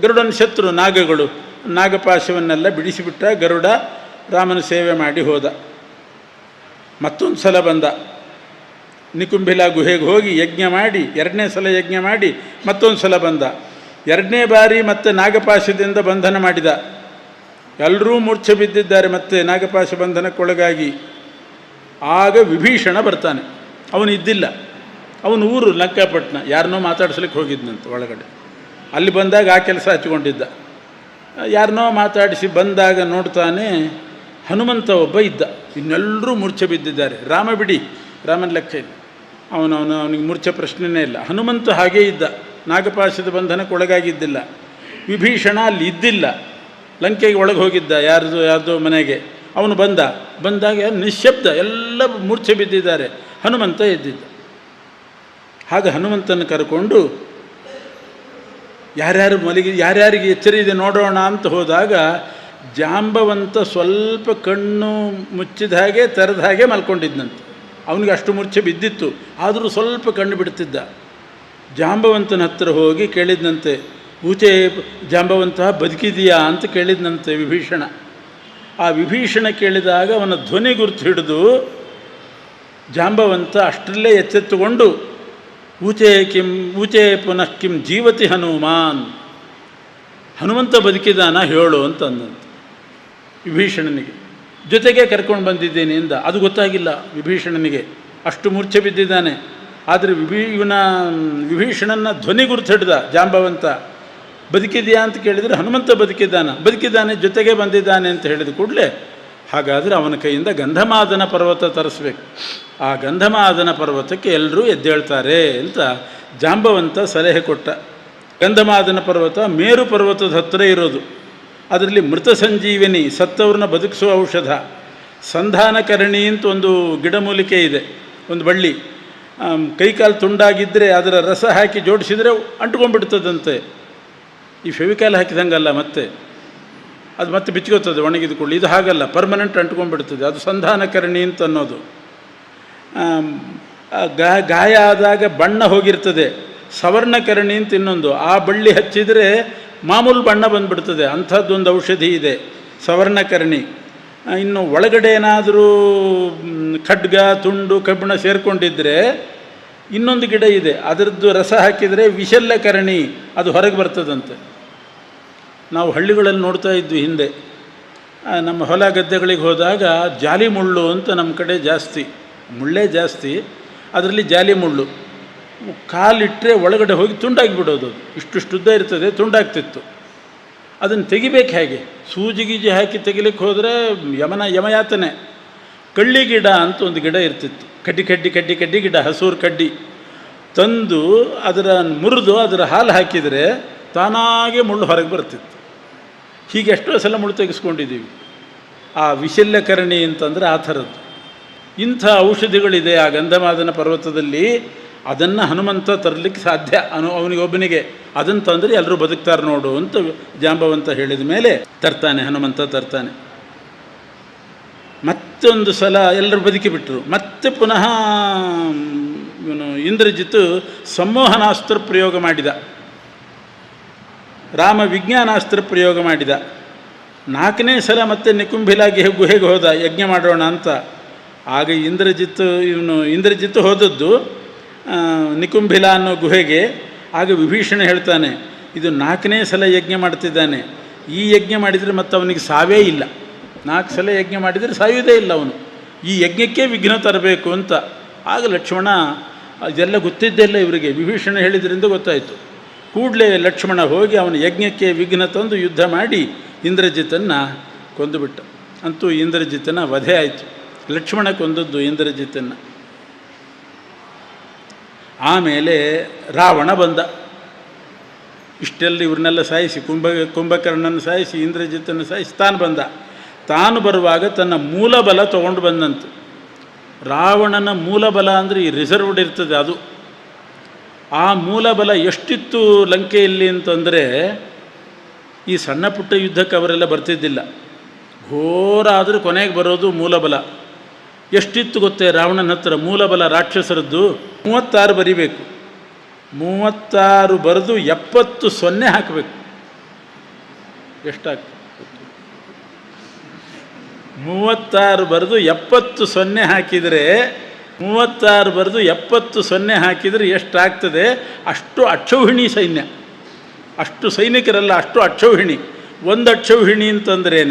ಗರುಡನ ಶತ್ರು ನಾಗಗಳು, ನಾಗಪಾಶವನ್ನೆಲ್ಲ ಬಿಡಿಸಿಬಿಟ್ಟ ಗರುಡ. ರಾಮನ ಸೇವೆ ಮಾಡಿ ಹೋದ. ಮತ್ತೊಂದು ಸಲ ಬಂದ, ನಿಕುಂಭಿಲ ಗುಹೆಗೆ ಹೋಗಿ ಯಜ್ಞ ಮಾಡಿ, 2ನೇ ಸಲ ಯಜ್ಞ ಮಾಡಿ ಮತ್ತೊಂದು ಸಲ ಬಂದ. 2ನೇ ಬಾರಿ ಮತ್ತೆ ನಾಗಪಾಶದಿಂದ ಬಂಧನ ಮಾಡಿದ. ಎಲ್ಲರೂ ಮೂರ್ಛೆ ಬಿದ್ದಿದ್ದಾರೆ ಮತ್ತೆ ನಾಗಪಾಶ ಬಂಧನಕ್ಕೊಳಗಾಗಿ. ಆಗ ವಿಭೀಷಣ ಬರ್ತಾನೆ. ಅವನು ಇದ್ದಿಲ್ಲ, ಅವನು ಊರು ಲಂಕಾಪಟ್ಟಣ, ಯಾರನ್ನೋ ಮಾತಾಡಿಸ್ಲಿಕ್ಕೆ ಹೋಗಿದ್ನಂತ ಒಳಗಡೆ. ಅಲ್ಲಿ ಬಂದಾಗ ಆ ಕೆಲಸ ಹಚ್ಕೊಂಡಿದ್ದ. ಯಾರನ್ನೋ ಮಾತಾಡಿಸಿ ಬಂದಾಗ ನೋಡ್ತಾನೆ ಹನುಮಂತ ಒಬ್ಬ ಇದ್ದ. ಇನ್ನೆಲ್ಲರೂ ಮೂರ್ಛೆ ಬಿದ್ದಿದ್ದಾರೆ. ರಾಮ ಬಿಡಿ, ರಾಮನ ಲೆಕ್ಕ ಇಲ್ಲ, ಅವನಿಗೆ ಮೂರ್ಛೆ ಪ್ರಶ್ನೆಯೇ ಇಲ್ಲ. ಹನುಮಂತ ಹಾಗೇ ಇದ್ದ, ನಾಗಪಾಶದ ಬಂಧನಕ್ಕೊಳಗಾಗಿದ್ದಿಲ್ಲ. ವಿಭೀಷಣ ಅಲ್ಲಿ ಇದ್ದಿಲ್ಲ, ಲಂಕೆಗೆ ಒಳಗೆ ಹೋಗಿದ್ದ ಯಾರ್ದೋ ಮನೆಗೆ. ಅವನು ಬಂದಾಗ ನಿಶ್ಶಬ್ದ, ಎಲ್ಲ ಮೂರ್ಛೆ ಬಿದ್ದಿದ್ದಾರೆ, ಹನುಮಂತ ಎದ್ದಿದ್ದ. ಹಾಗೆ ಹನುಮಂತನ ಕರ್ಕೊಂಡು ಯಾರ್ಯಾರಿಗೆ ಎಚ್ಚರ ಇದೆ ನೋಡೋಣ ಅಂತ ಹೋದಾಗ ಜಾಂಬವಂತ ಸ್ವಲ್ಪ ಕಣ್ಣು ಮುಚ್ಚಿದ ಹಾಗೆ ತೆರೆದ ಹಾಗೆ ಮಲ್ಕೊಂಡಿದ್ದಂತೆ. ಅವನಿಗೆ ಅಷ್ಟು ಮೂರ್ಛೆ ಬಿದ್ದಿತ್ತು, ಆದರೂ ಸ್ವಲ್ಪ ಕಣ್ಣು ಬಿಡ್ತಿದ್ದ. ಜಾಂಬವಂತನ ಹತ್ತಿರ ಹೋಗಿ ಕೇಳಿದ್ನಂತೆ, ಊಚೆ ಜಾಂಬವಂತ ಬದುಕಿದೆಯಾ ಅಂತ ಕೇಳಿದ್ನಂತೆ ವಿಭೀಷಣ. ಆ ವಿಭೀಷಣ ಕೇಳಿದಾಗ ಅವನ ಧ್ವನಿ ಗುರುತು ಹಿಡಿದು ಜಾಂಬವಂತ ಅಷ್ಟರಲ್ಲೇ ಎಚ್ಚೆತ್ತುಕೊಂಡು ಊಚೆ ಪುನಃ ಕಿಂ ಜೀವತಿ ಹನುಮಾನ್, ಹನುಮಂತ ಬದುಕಿದಾನ ಹೇಳು ಅಂತ ಅಂದಂತೆ ವಿಭೀಷಣನಿಗೆ. ಜೊತೆಗೆ ಕರ್ಕೊಂಡು ಬಂದಿದ್ದೇನೆ ಎಂದ. ಅದು ಗೊತ್ತಾಗಿಲ್ಲ ವಿಭೀಷಣನಿಗೆ, ಅಷ್ಟು ಮೂರ್ಛೆ ಬಿದ್ದಿದ್ದಾನೆ. ಆದರೆ ವಿಭೀಷಣನ ಧ್ವನಿ ಗುರುತು ಹಿಡ್ದ ಜಾಂಬವಂತ. ಬದುಕಿದೆಯಾ ಅಂತ ಕೇಳಿದರೆ ಹನುಮಂತ ಬದುಕಿದ್ದಾನೆ, ಜೊತೆಗೆ ಬಂದಿದ್ದಾನೆ ಅಂತ ಹೇಳಿದ ಕೂಡಲೇ ಹಾಗಾದರೆ ಅವನ ಕೈಯಿಂದ ಗಂಧಮಾದನ ಪರ್ವತ ತರಿಸ್ಬೇಕು. ಆ ಗಂಧಮಾದನ ಪರ್ವತಕ್ಕೆ ಎಲ್ಲರೂ ಎದ್ದೇಳ್ತಾರೆ ಅಂತ ಜಾಂಬವಂತ ಸಲಹೆ ಕೊಟ್ಟ. ಗಂಧಮಾದನ ಪರ್ವತ ಮೇರು ಪರ್ವತದ ಹತ್ತಿರ ಇರೋದು. ಅದರಲ್ಲಿ ಮೃತ ಸಂಜೀವಿನಿ, ಸತ್ತವ್ರನ್ನ ಬದುಕಿಸುವ ಔಷಧ, ಸಂಧಾನಕರಣಿ ಅಂತ ಒಂದು ಗಿಡಮೂಲಿಕೆ ಇದೆ, ಒಂದು ಬಳ್ಳಿ. ಕೈಕಾಲು ತುಂಡಾಗಿದ್ದರೆ ಅದರ ರಸ ಹಾಕಿ ಜೋಡಿಸಿದರೆ ಅಂಟ್ಕೊಂಡ್ಬಿಡ್ತದಂತೆ. ಈ ಫೆವಿಕಾಲ್ ಹಾಕಿದಂಗಲ್ಲ, ಅದು ಮತ್ತೆ ಬಿಚ್ಕೋತದೆ ಒಣಗಿದುಕೊಳ್ಳಿ. ಇದು ಹಾಗಲ್ಲ, ಪರ್ಮನೆಂಟ್ ಅಂಟ್ಕೊಂಡ್ಬಿಡ್ತದೆ. ಅದು ಸಂಧಾನಕರಣಿ ಅಂತ ಅನ್ನೋದು. ಗಾಯ ಆದಾಗ ಬಣ್ಣ ಹೋಗಿರ್ತದೆ. ಸವರ್ಣಕರಣಿ ಅಂತ ಇನ್ನೊಂದು, ಆ ಬಳ್ಳಿ ಹಚ್ಚಿದರೆ ಮಾಮೂಲು ಬಣ್ಣ ಬಂದುಬಿಡ್ತದೆ. ಅಂಥದ್ದೊಂದು ಔಷಧಿ ಇದೆ ಸವರ್ಣಕರಣಿ. ಇನ್ನು ಒಳಗಡೆ ಏನಾದರೂ ಖಡ್ಗ ತುಂಡು ಕಬ್ಬಿಣ ಸೇರಿಕೊಂಡಿದ್ದರೆ ಇನ್ನೊಂದು ಗಿಡ ಇದೆ, ಅದರದ್ದು ರಸ ಹಾಕಿದರೆ ವಿಶಲ್ಯಕರಣಿ, ಅದು ಹೊರಗೆ ಬರ್ತದಂತೆ. ನಾವು ಹಳ್ಳಿಗಳಲ್ಲಿ ನೋಡ್ತಾ ಇದ್ವಿ ಹಿಂದೆ. ನಮ್ಮ ಹೊಲ ಗದ್ದೆಗಳಿಗೆ ಹೋದಾಗ ಜಾಲಿ ಮುಳ್ಳು ಅಂತ ನಮ್ಮ ಕಡೆ ಜಾಸ್ತಿ, ಮುಳ್ಳೇ ಜಾಸ್ತಿ, ಅದರಲ್ಲಿ ಜಾಲಿ ಮುಳ್ಳು. ಕಾಲಿಟ್ಟರೆ ಒಳಗಡೆ ಹೋಗಿ ತುಂಡಾಗಿಬಿಡೋದು. ಇಷ್ಟುದ್ದ ಇರ್ತದೆ, ತುಂಡಾಗ್ತಿತ್ತು. ಅದನ್ನು ತೆಗಿಬೇಕು ಹೇಗೆ? ಸೂಜಿ ಗೀಜಿ ಹಾಕಿ ತೆಗಿಲಿಕ್ಕೆ ಹೋದರೆ ಯಮಯಾತನೆ. ಕಳ್ಳಿ ಗಿಡ ಅಂತ ಒಂದು ಗಿಡ ಇರ್ತಿತ್ತು, ಕಡ್ಡಿ ಗಿಡ, ಹಸೂರು ಕಡ್ಡಿ. ತಂದು ಮುರಿದು ಅದರ ಹಾಲು ಹಾಕಿದರೆ ತಾನಾಗೆ ಮುಳ್ಳು ಹೊರಗೆ ಬರ್ತಿತ್ತು. ಹೀಗೆ ಎಷ್ಟೋ ಸಲ ಮುಳ್ಳು ತೆಗೆಸ್ಕೊಂಡಿದ್ದೀವಿ. ಆ ವಿಶಲ್ಯಕರಣಿ ಅಂತಂದರೆ ಆ ಥರದ್ದು. ಇಂಥ ಔಷಧಿಗಳಿದೆ ಆ ಗಂಧಮಾದನ ಪರ್ವತದಲ್ಲಿ. ಅದನ್ನು ಹನುಮಂತ ತರಲಿಕ್ಕೆ ಸಾಧ್ಯ, ಅವನಿಗೊಬ್ಬನಿಗೆ. ಅದನ್ನು ತಂದರೆ ಎಲ್ಲರೂ ಬದುಕ್ತಾರೆ ನೋಡು ಅಂತ ಜಾಂಬವಂತ ಹೇಳಿದ ಮೇಲೆ ಹನುಮಂತ ತರ್ತಾನೆ. ಮತ್ತೊಂದು ಸಲ ಎಲ್ಲರೂ ಬದುಕಿಬಿಟ್ರು. ಮತ್ತೆ ಪುನಃ ಇಂದ್ರಜಿತ್ತು ಸಂಮೋಹನಾಸ್ತ್ರ ಪ್ರಯೋಗ ಮಾಡಿದ, ರಾಮ ವಿಜ್ಞಾನಾಸ್ತ್ರ ಪ್ರಯೋಗ ಮಾಡಿದ. 4ನೇ ಸಲ ಮತ್ತೆ ನಿಕುಂಭಿಲಾಗಿ ಗುಹೆಗೆ ಹೋದ ಯಜ್ಞ ಮಾಡೋಣ ಅಂತ. ಆಗ ಇಂದ್ರಜಿತ್ತು ಹೋದದ್ದು ನಿಕುಂಭಿಲ ಅನ್ನೋ ಗುಹೆಗೆ. ಆಗ ವಿಭೀಷಣ ಹೇಳ್ತಾನೆ, ಇದು 4ನೇ ಸಲ ಯಜ್ಞ ಮಾಡ್ತಿದ್ದಾನೆ, ಈ ಯಜ್ಞ ಮಾಡಿದರೆ ಮತ್ತು ಅವನಿಗೆ ಸಾವೇ ಇಲ್ಲ. 4 ಸಲ ಯಜ್ಞ ಮಾಡಿದರೆ ಸಾಯುವುದೇ ಇಲ್ಲ ಅವನು, ಈ ಯಜ್ಞಕ್ಕೆ ವಿಘ್ನ ತರಬೇಕು ಅಂತ. ಆಗ ಲಕ್ಷ್ಮಣ, ಇದೆಲ್ಲ ಗೊತ್ತಿದ್ದೆಲ್ಲ ಇವರಿಗೆ, ವಿಭೀಷಣ ಹೇಳಿದ್ರಿಂದ ಗೊತ್ತಾಯಿತು. ಕೂಡಲೇ ಲಕ್ಷ್ಮಣ ಹೋಗಿ ಅವನ ಯಜ್ಞಕ್ಕೆ ವಿಘ್ನ ತಂದು ಯುದ್ಧ ಮಾಡಿ ಇಂದ್ರಜಿತನ್ನು ಕೊಂದುಬಿಟ್ಟ. ಅಂತೂ ಇಂದ್ರಜಿತನ ವಧೆ ಆಯಿತು. ಲಕ್ಷ್ಮಣ ಕೊಂದದ್ದು ಇಂದ್ರಜಿತನ್ನು. ಆಮೇಲೆ ರಾವಣ ಬಂದ. ಇಷ್ಟೆಲ್ಲ ಇವ್ರನ್ನೆಲ್ಲ ಸಾಯಿಸಿ, ಕುಂಭಕರ್ಣನ ಸಾಯಿಸಿ, ಇಂದ್ರಜಿತನ್ನು ಸಾಯಿಸಿ ತಾನು ಬರುವಾಗ ತನ್ನ ಮೂಲಬಲ ತೊಗೊಂಡು ಬಂದಂತೆ. ರಾವಣನ ಮೂಲಬಲ ಅಂದರೆ ಈ ರಿಸರ್ವ್ಡ್ ಇರ್ತದೆ ಅದು. ಆ ಮೂಲಬಲ ಎಷ್ಟಿತ್ತು ಲಂಕೆಯಲ್ಲಿ ಅಂತಂದರೆ, ಈ ಸಣ್ಣ ಪುಟ್ಟ ಯುದ್ಧಕ್ಕೆ ಅವರೆಲ್ಲ ಬರ್ತಿದ್ದಿಲ್ಲ. ಘೋರ ಆದರೆ ಕೊನೆಗೆ ಬರೋದು ಮೂಲಬಲ. ಎಷ್ಟಿತ್ತು ಗೊತ್ತೇ ರಾವಣನ ಹತ್ರ ಮೂಲಬಲ? ರಾಕ್ಷಸರದ್ದು 36 ಬರಿಬೇಕು. 36 ಬರೆದು 70 ಸೊನ್ನೆ ಹಾಕಬೇಕು. ಎಷ್ಟಾಗ್ತದೆ? 36 ಬರೆದು 70 ಸೊನ್ನೆ ಹಾಕಿದರೆ 36 ಬರೆದು 70 ಸೊನ್ನೆ ಹಾಕಿದರೆ ಎಷ್ಟಾಗ್ತದೆ? ಅಷ್ಟು ಅಕ್ಷೌಹಿಣಿ ಸೈನ್ಯ. ಅಷ್ಟು ಸೈನಿಕರಲ್ಲ, ಅಷ್ಟು ಅಕ್ಷೌಹಿಣಿ. ಒಂದು ಅಕ್ಷೌಹಿಣಿ ಅಂತಂದ್ರೇ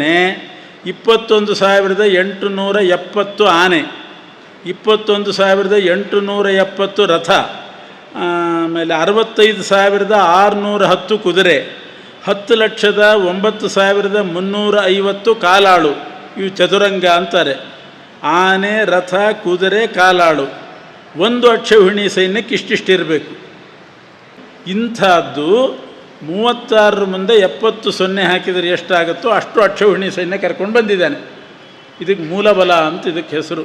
21,870 ಆನೆ, 21,870 ರಥ, ಆಮೇಲೆ 65,610 ಕುದುರೆ, 10,09,350 ಕಾಲಾಳು. ಇವು ಚದುರಂಗ ಅಂತಾರೆ. ಆನೆ, ರಥ, ಕುದುರೆ, ಕಾಲಾಳು. ಒಂದು ಅಕ್ಷೌಹಿಣಿ ಸೈನ್ಯಕ್ಕೆ ಇಷ್ಟಿಷ್ಟಿರಬೇಕು. ಇಂಥದ್ದು 36 ಮುಂದೆ 70 ಸೊನ್ನೆ ಹಾಕಿದರೆ ಎಷ್ಟಾಗುತ್ತೋ ಅಷ್ಟು ಅಕ್ಷೌಹಿಣಿ ಸೈನ್ಯ ಕರ್ಕೊಂಡು ಬಂದಿದ್ದಾನೆ. ಇದಕ್ಕೆ ಮೂಲಬಲ ಅಂತ ಇದಕ್ಕೆ ಹೆಸರು.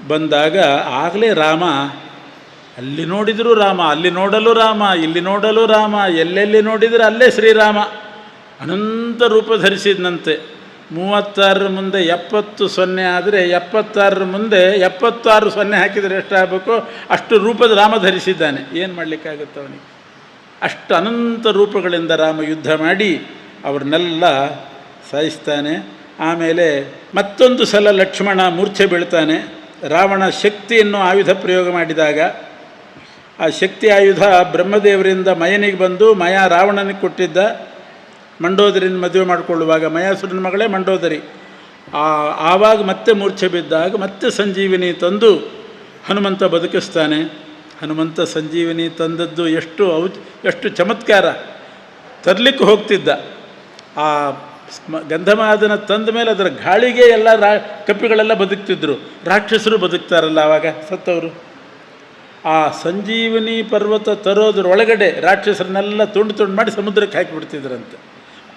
ಬಂದಾಗ ಆಗಲೇ ರಾಮ, ಅಲ್ಲಿ ನೋಡಿದರೂ ರಾಮ, ಅಲ್ಲಿ ನೋಡಲು ರಾಮ, ಇಲ್ಲಿ ನೋಡಲು ರಾಮ, ಎಲ್ಲೆಲ್ಲಿ ನೋಡಿದರೆ ಅಲ್ಲೇ ಶ್ರೀರಾಮ ಅನಂತ ರೂಪ ಧರಿಸಿದನಂತೆ. 36 ಮುಂದೆ 70 ಸೊನ್ನೆ ಆದರೆ 76 ಮುಂದೆ 76 ಸೊನ್ನೆ ಹಾಕಿದರೆ ಎಷ್ಟಾಗಬೇಕು ಅಷ್ಟು ರೂಪದ ರಾಮ ಧರಿಸಿದ್ದಾನೆ. ಏನು ಮಾಡಲಿಕ್ಕಾಗುತ್ತೆ ಅವನಿಗೆ? ಅಷ್ಟು ಅನಂತ ರೂಪಗಳಿಂದ ರಾಮ ಯುದ್ಧ ಮಾಡಿ ಅವ್ರನ್ನೆಲ್ಲ ಸಾಯಿಸ್ತಾನೆ. ಆಮೇಲೆ ಮತ್ತೊಂದು ಸಲ ಲಕ್ಷ್ಮಣ ಮೂರ್ಛೆ ಬೀಳ್ತಾನೆ. ರಾವಣ ಶಕ್ತಿಯನ್ನು ಆಯುಧ ಪ್ರಯೋಗ ಮಾಡಿದಾಗ ಆ ಶಕ್ತಿ ಆಯುಧ ಬ್ರಹ್ಮದೇವರಿಂದ ಮಯನಿಗೆ ಬಂದು, ಮಯ ರಾವಣನಿಗೆ ಕೊಟ್ಟಿದ್ದ. ಮಂಡೋದರಿನ ಮದುವೆ ಮಾಡಿಕೊಳ್ಳುವಾಗ ಮಯಾಸುರನ ಮಗಳೇ ಮಂಡೋದರಿ. ಆವಾಗ ಮತ್ತೆ ಮೂರ್ಛೆ ಬಿದ್ದಾಗ ಮತ್ತೆ ಸಂಜೀವಿನಿ ತಂದು ಹನುಮಂತ ಬದುಕಿಸ್ತಾನೆ. ಹನುಮಂತ ಸಂಜೀವಿನಿ ತಂದದ್ದು ಎಷ್ಟು ಚಮತ್ಕಾರ! ತರಲಿಕ್ಕೆ ಹೋಗ್ತಿದ್ದ, ಆ ಗಂಧಮಾದನ ತಂದ ಮೇಲೆ ಅದರ ಗಾಳಿಗೆ ಎಲ್ಲ ಕಪ್ಪಿಗಳೆಲ್ಲ ಬದುಕ್ತಿದ್ರು. ರಾಕ್ಷಸರು ಬದುಕ್ತಾರಲ್ಲ ಆವಾಗ ಸತ್ತವರು. ಆ ಸಂಜೀವಿನಿ ಪರ್ವತ ತರೋದ್ರೊಳಗಡೆ ರಾಕ್ಷಸರನ್ನೆಲ್ಲ ತುಂಡು ಮಾಡಿ ಸಮುದ್ರಕ್ಕೆ ಹಾಕಿಬಿಡ್ತಿದ್ರಂತೆ.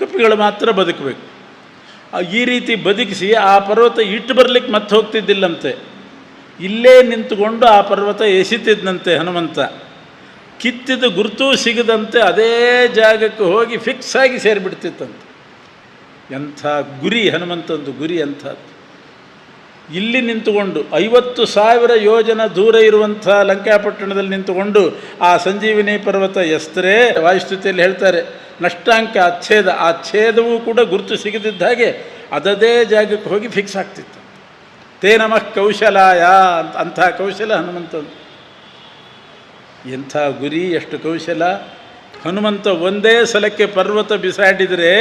ಕಪ್ಪಿಗಳು ಮಾತ್ರ ಬದುಕಬೇಕು. ಈ ರೀತಿ ಬದುಕಿಸಿ ಆ ಪರ್ವತ ಇಟ್ಟು ಬರಲಿಕ್ಕೆ ಮತ್ತೆ ಹೋಗ್ತಿದ್ದಿಲ್ಲಂತೆ. ಇಲ್ಲೇ ನಿಂತುಕೊಂಡು ಆ ಪರ್ವತ ಎಸಿತಿದ್ದಂತೆ ಹನುಮಂತ. ಕಿತ್ತಿದ ಗುರುತೂ ಸಿಗದಂತೆ ಅದೇ ಜಾಗಕ್ಕೆ ಹೋಗಿ ಫಿಕ್ಸ್ ಆಗಿ ಸೇರಿಬಿಡ್ತಿತ್ತಂತೆ. ಎಂಥ ಗುರಿ ಹನುಮಂತಂದು ಗುರಿ ಅಂಥದ್ದು. ಇಲ್ಲಿ ನಿಂತುಕೊಂಡು 50,000 ಯೋಜನ ದೂರ ಇರುವಂಥ ಲಂಕಾಪಟ್ಟಣದಲ್ಲಿ ನಿಂತುಕೊಂಡು ಆ ಸಂಜೀವಿನಿ ಪರ್ವತ ಎಸ್ತರೆ. ವಾಯುಸ್ತುತಿಯಲ್ಲಿ ಹೇಳ್ತಾರೆ ನಷ್ಟಾಂಕ ಅಚ್ಛೇದ. ಆ ಛೇದವೂ ಕೂಡ ಗುರುತು ಸಿಗದಿದ್ದ ಹಾಗೆ ಅದದೇ ಜಾಗಕ್ಕೆ ಹೋಗಿ ಫಿಕ್ಸ್ ಆಗ್ತಿತ್ತು. ತೇ ನಮಃ ಕೌಶಲಾಯ ಅಂತ. ಅಂಥ ಕೌಶಲ ಹನುಮಂತಂದು. ಎಂಥ ಗುರಿ, ಎಷ್ಟು ಕೌಶಲ! ಹನುಮಂತ ಒಂದೇ ಸಲಕ್ಕೆ ಪರ್ವತ ಬಿಸಾಡಿದರೆ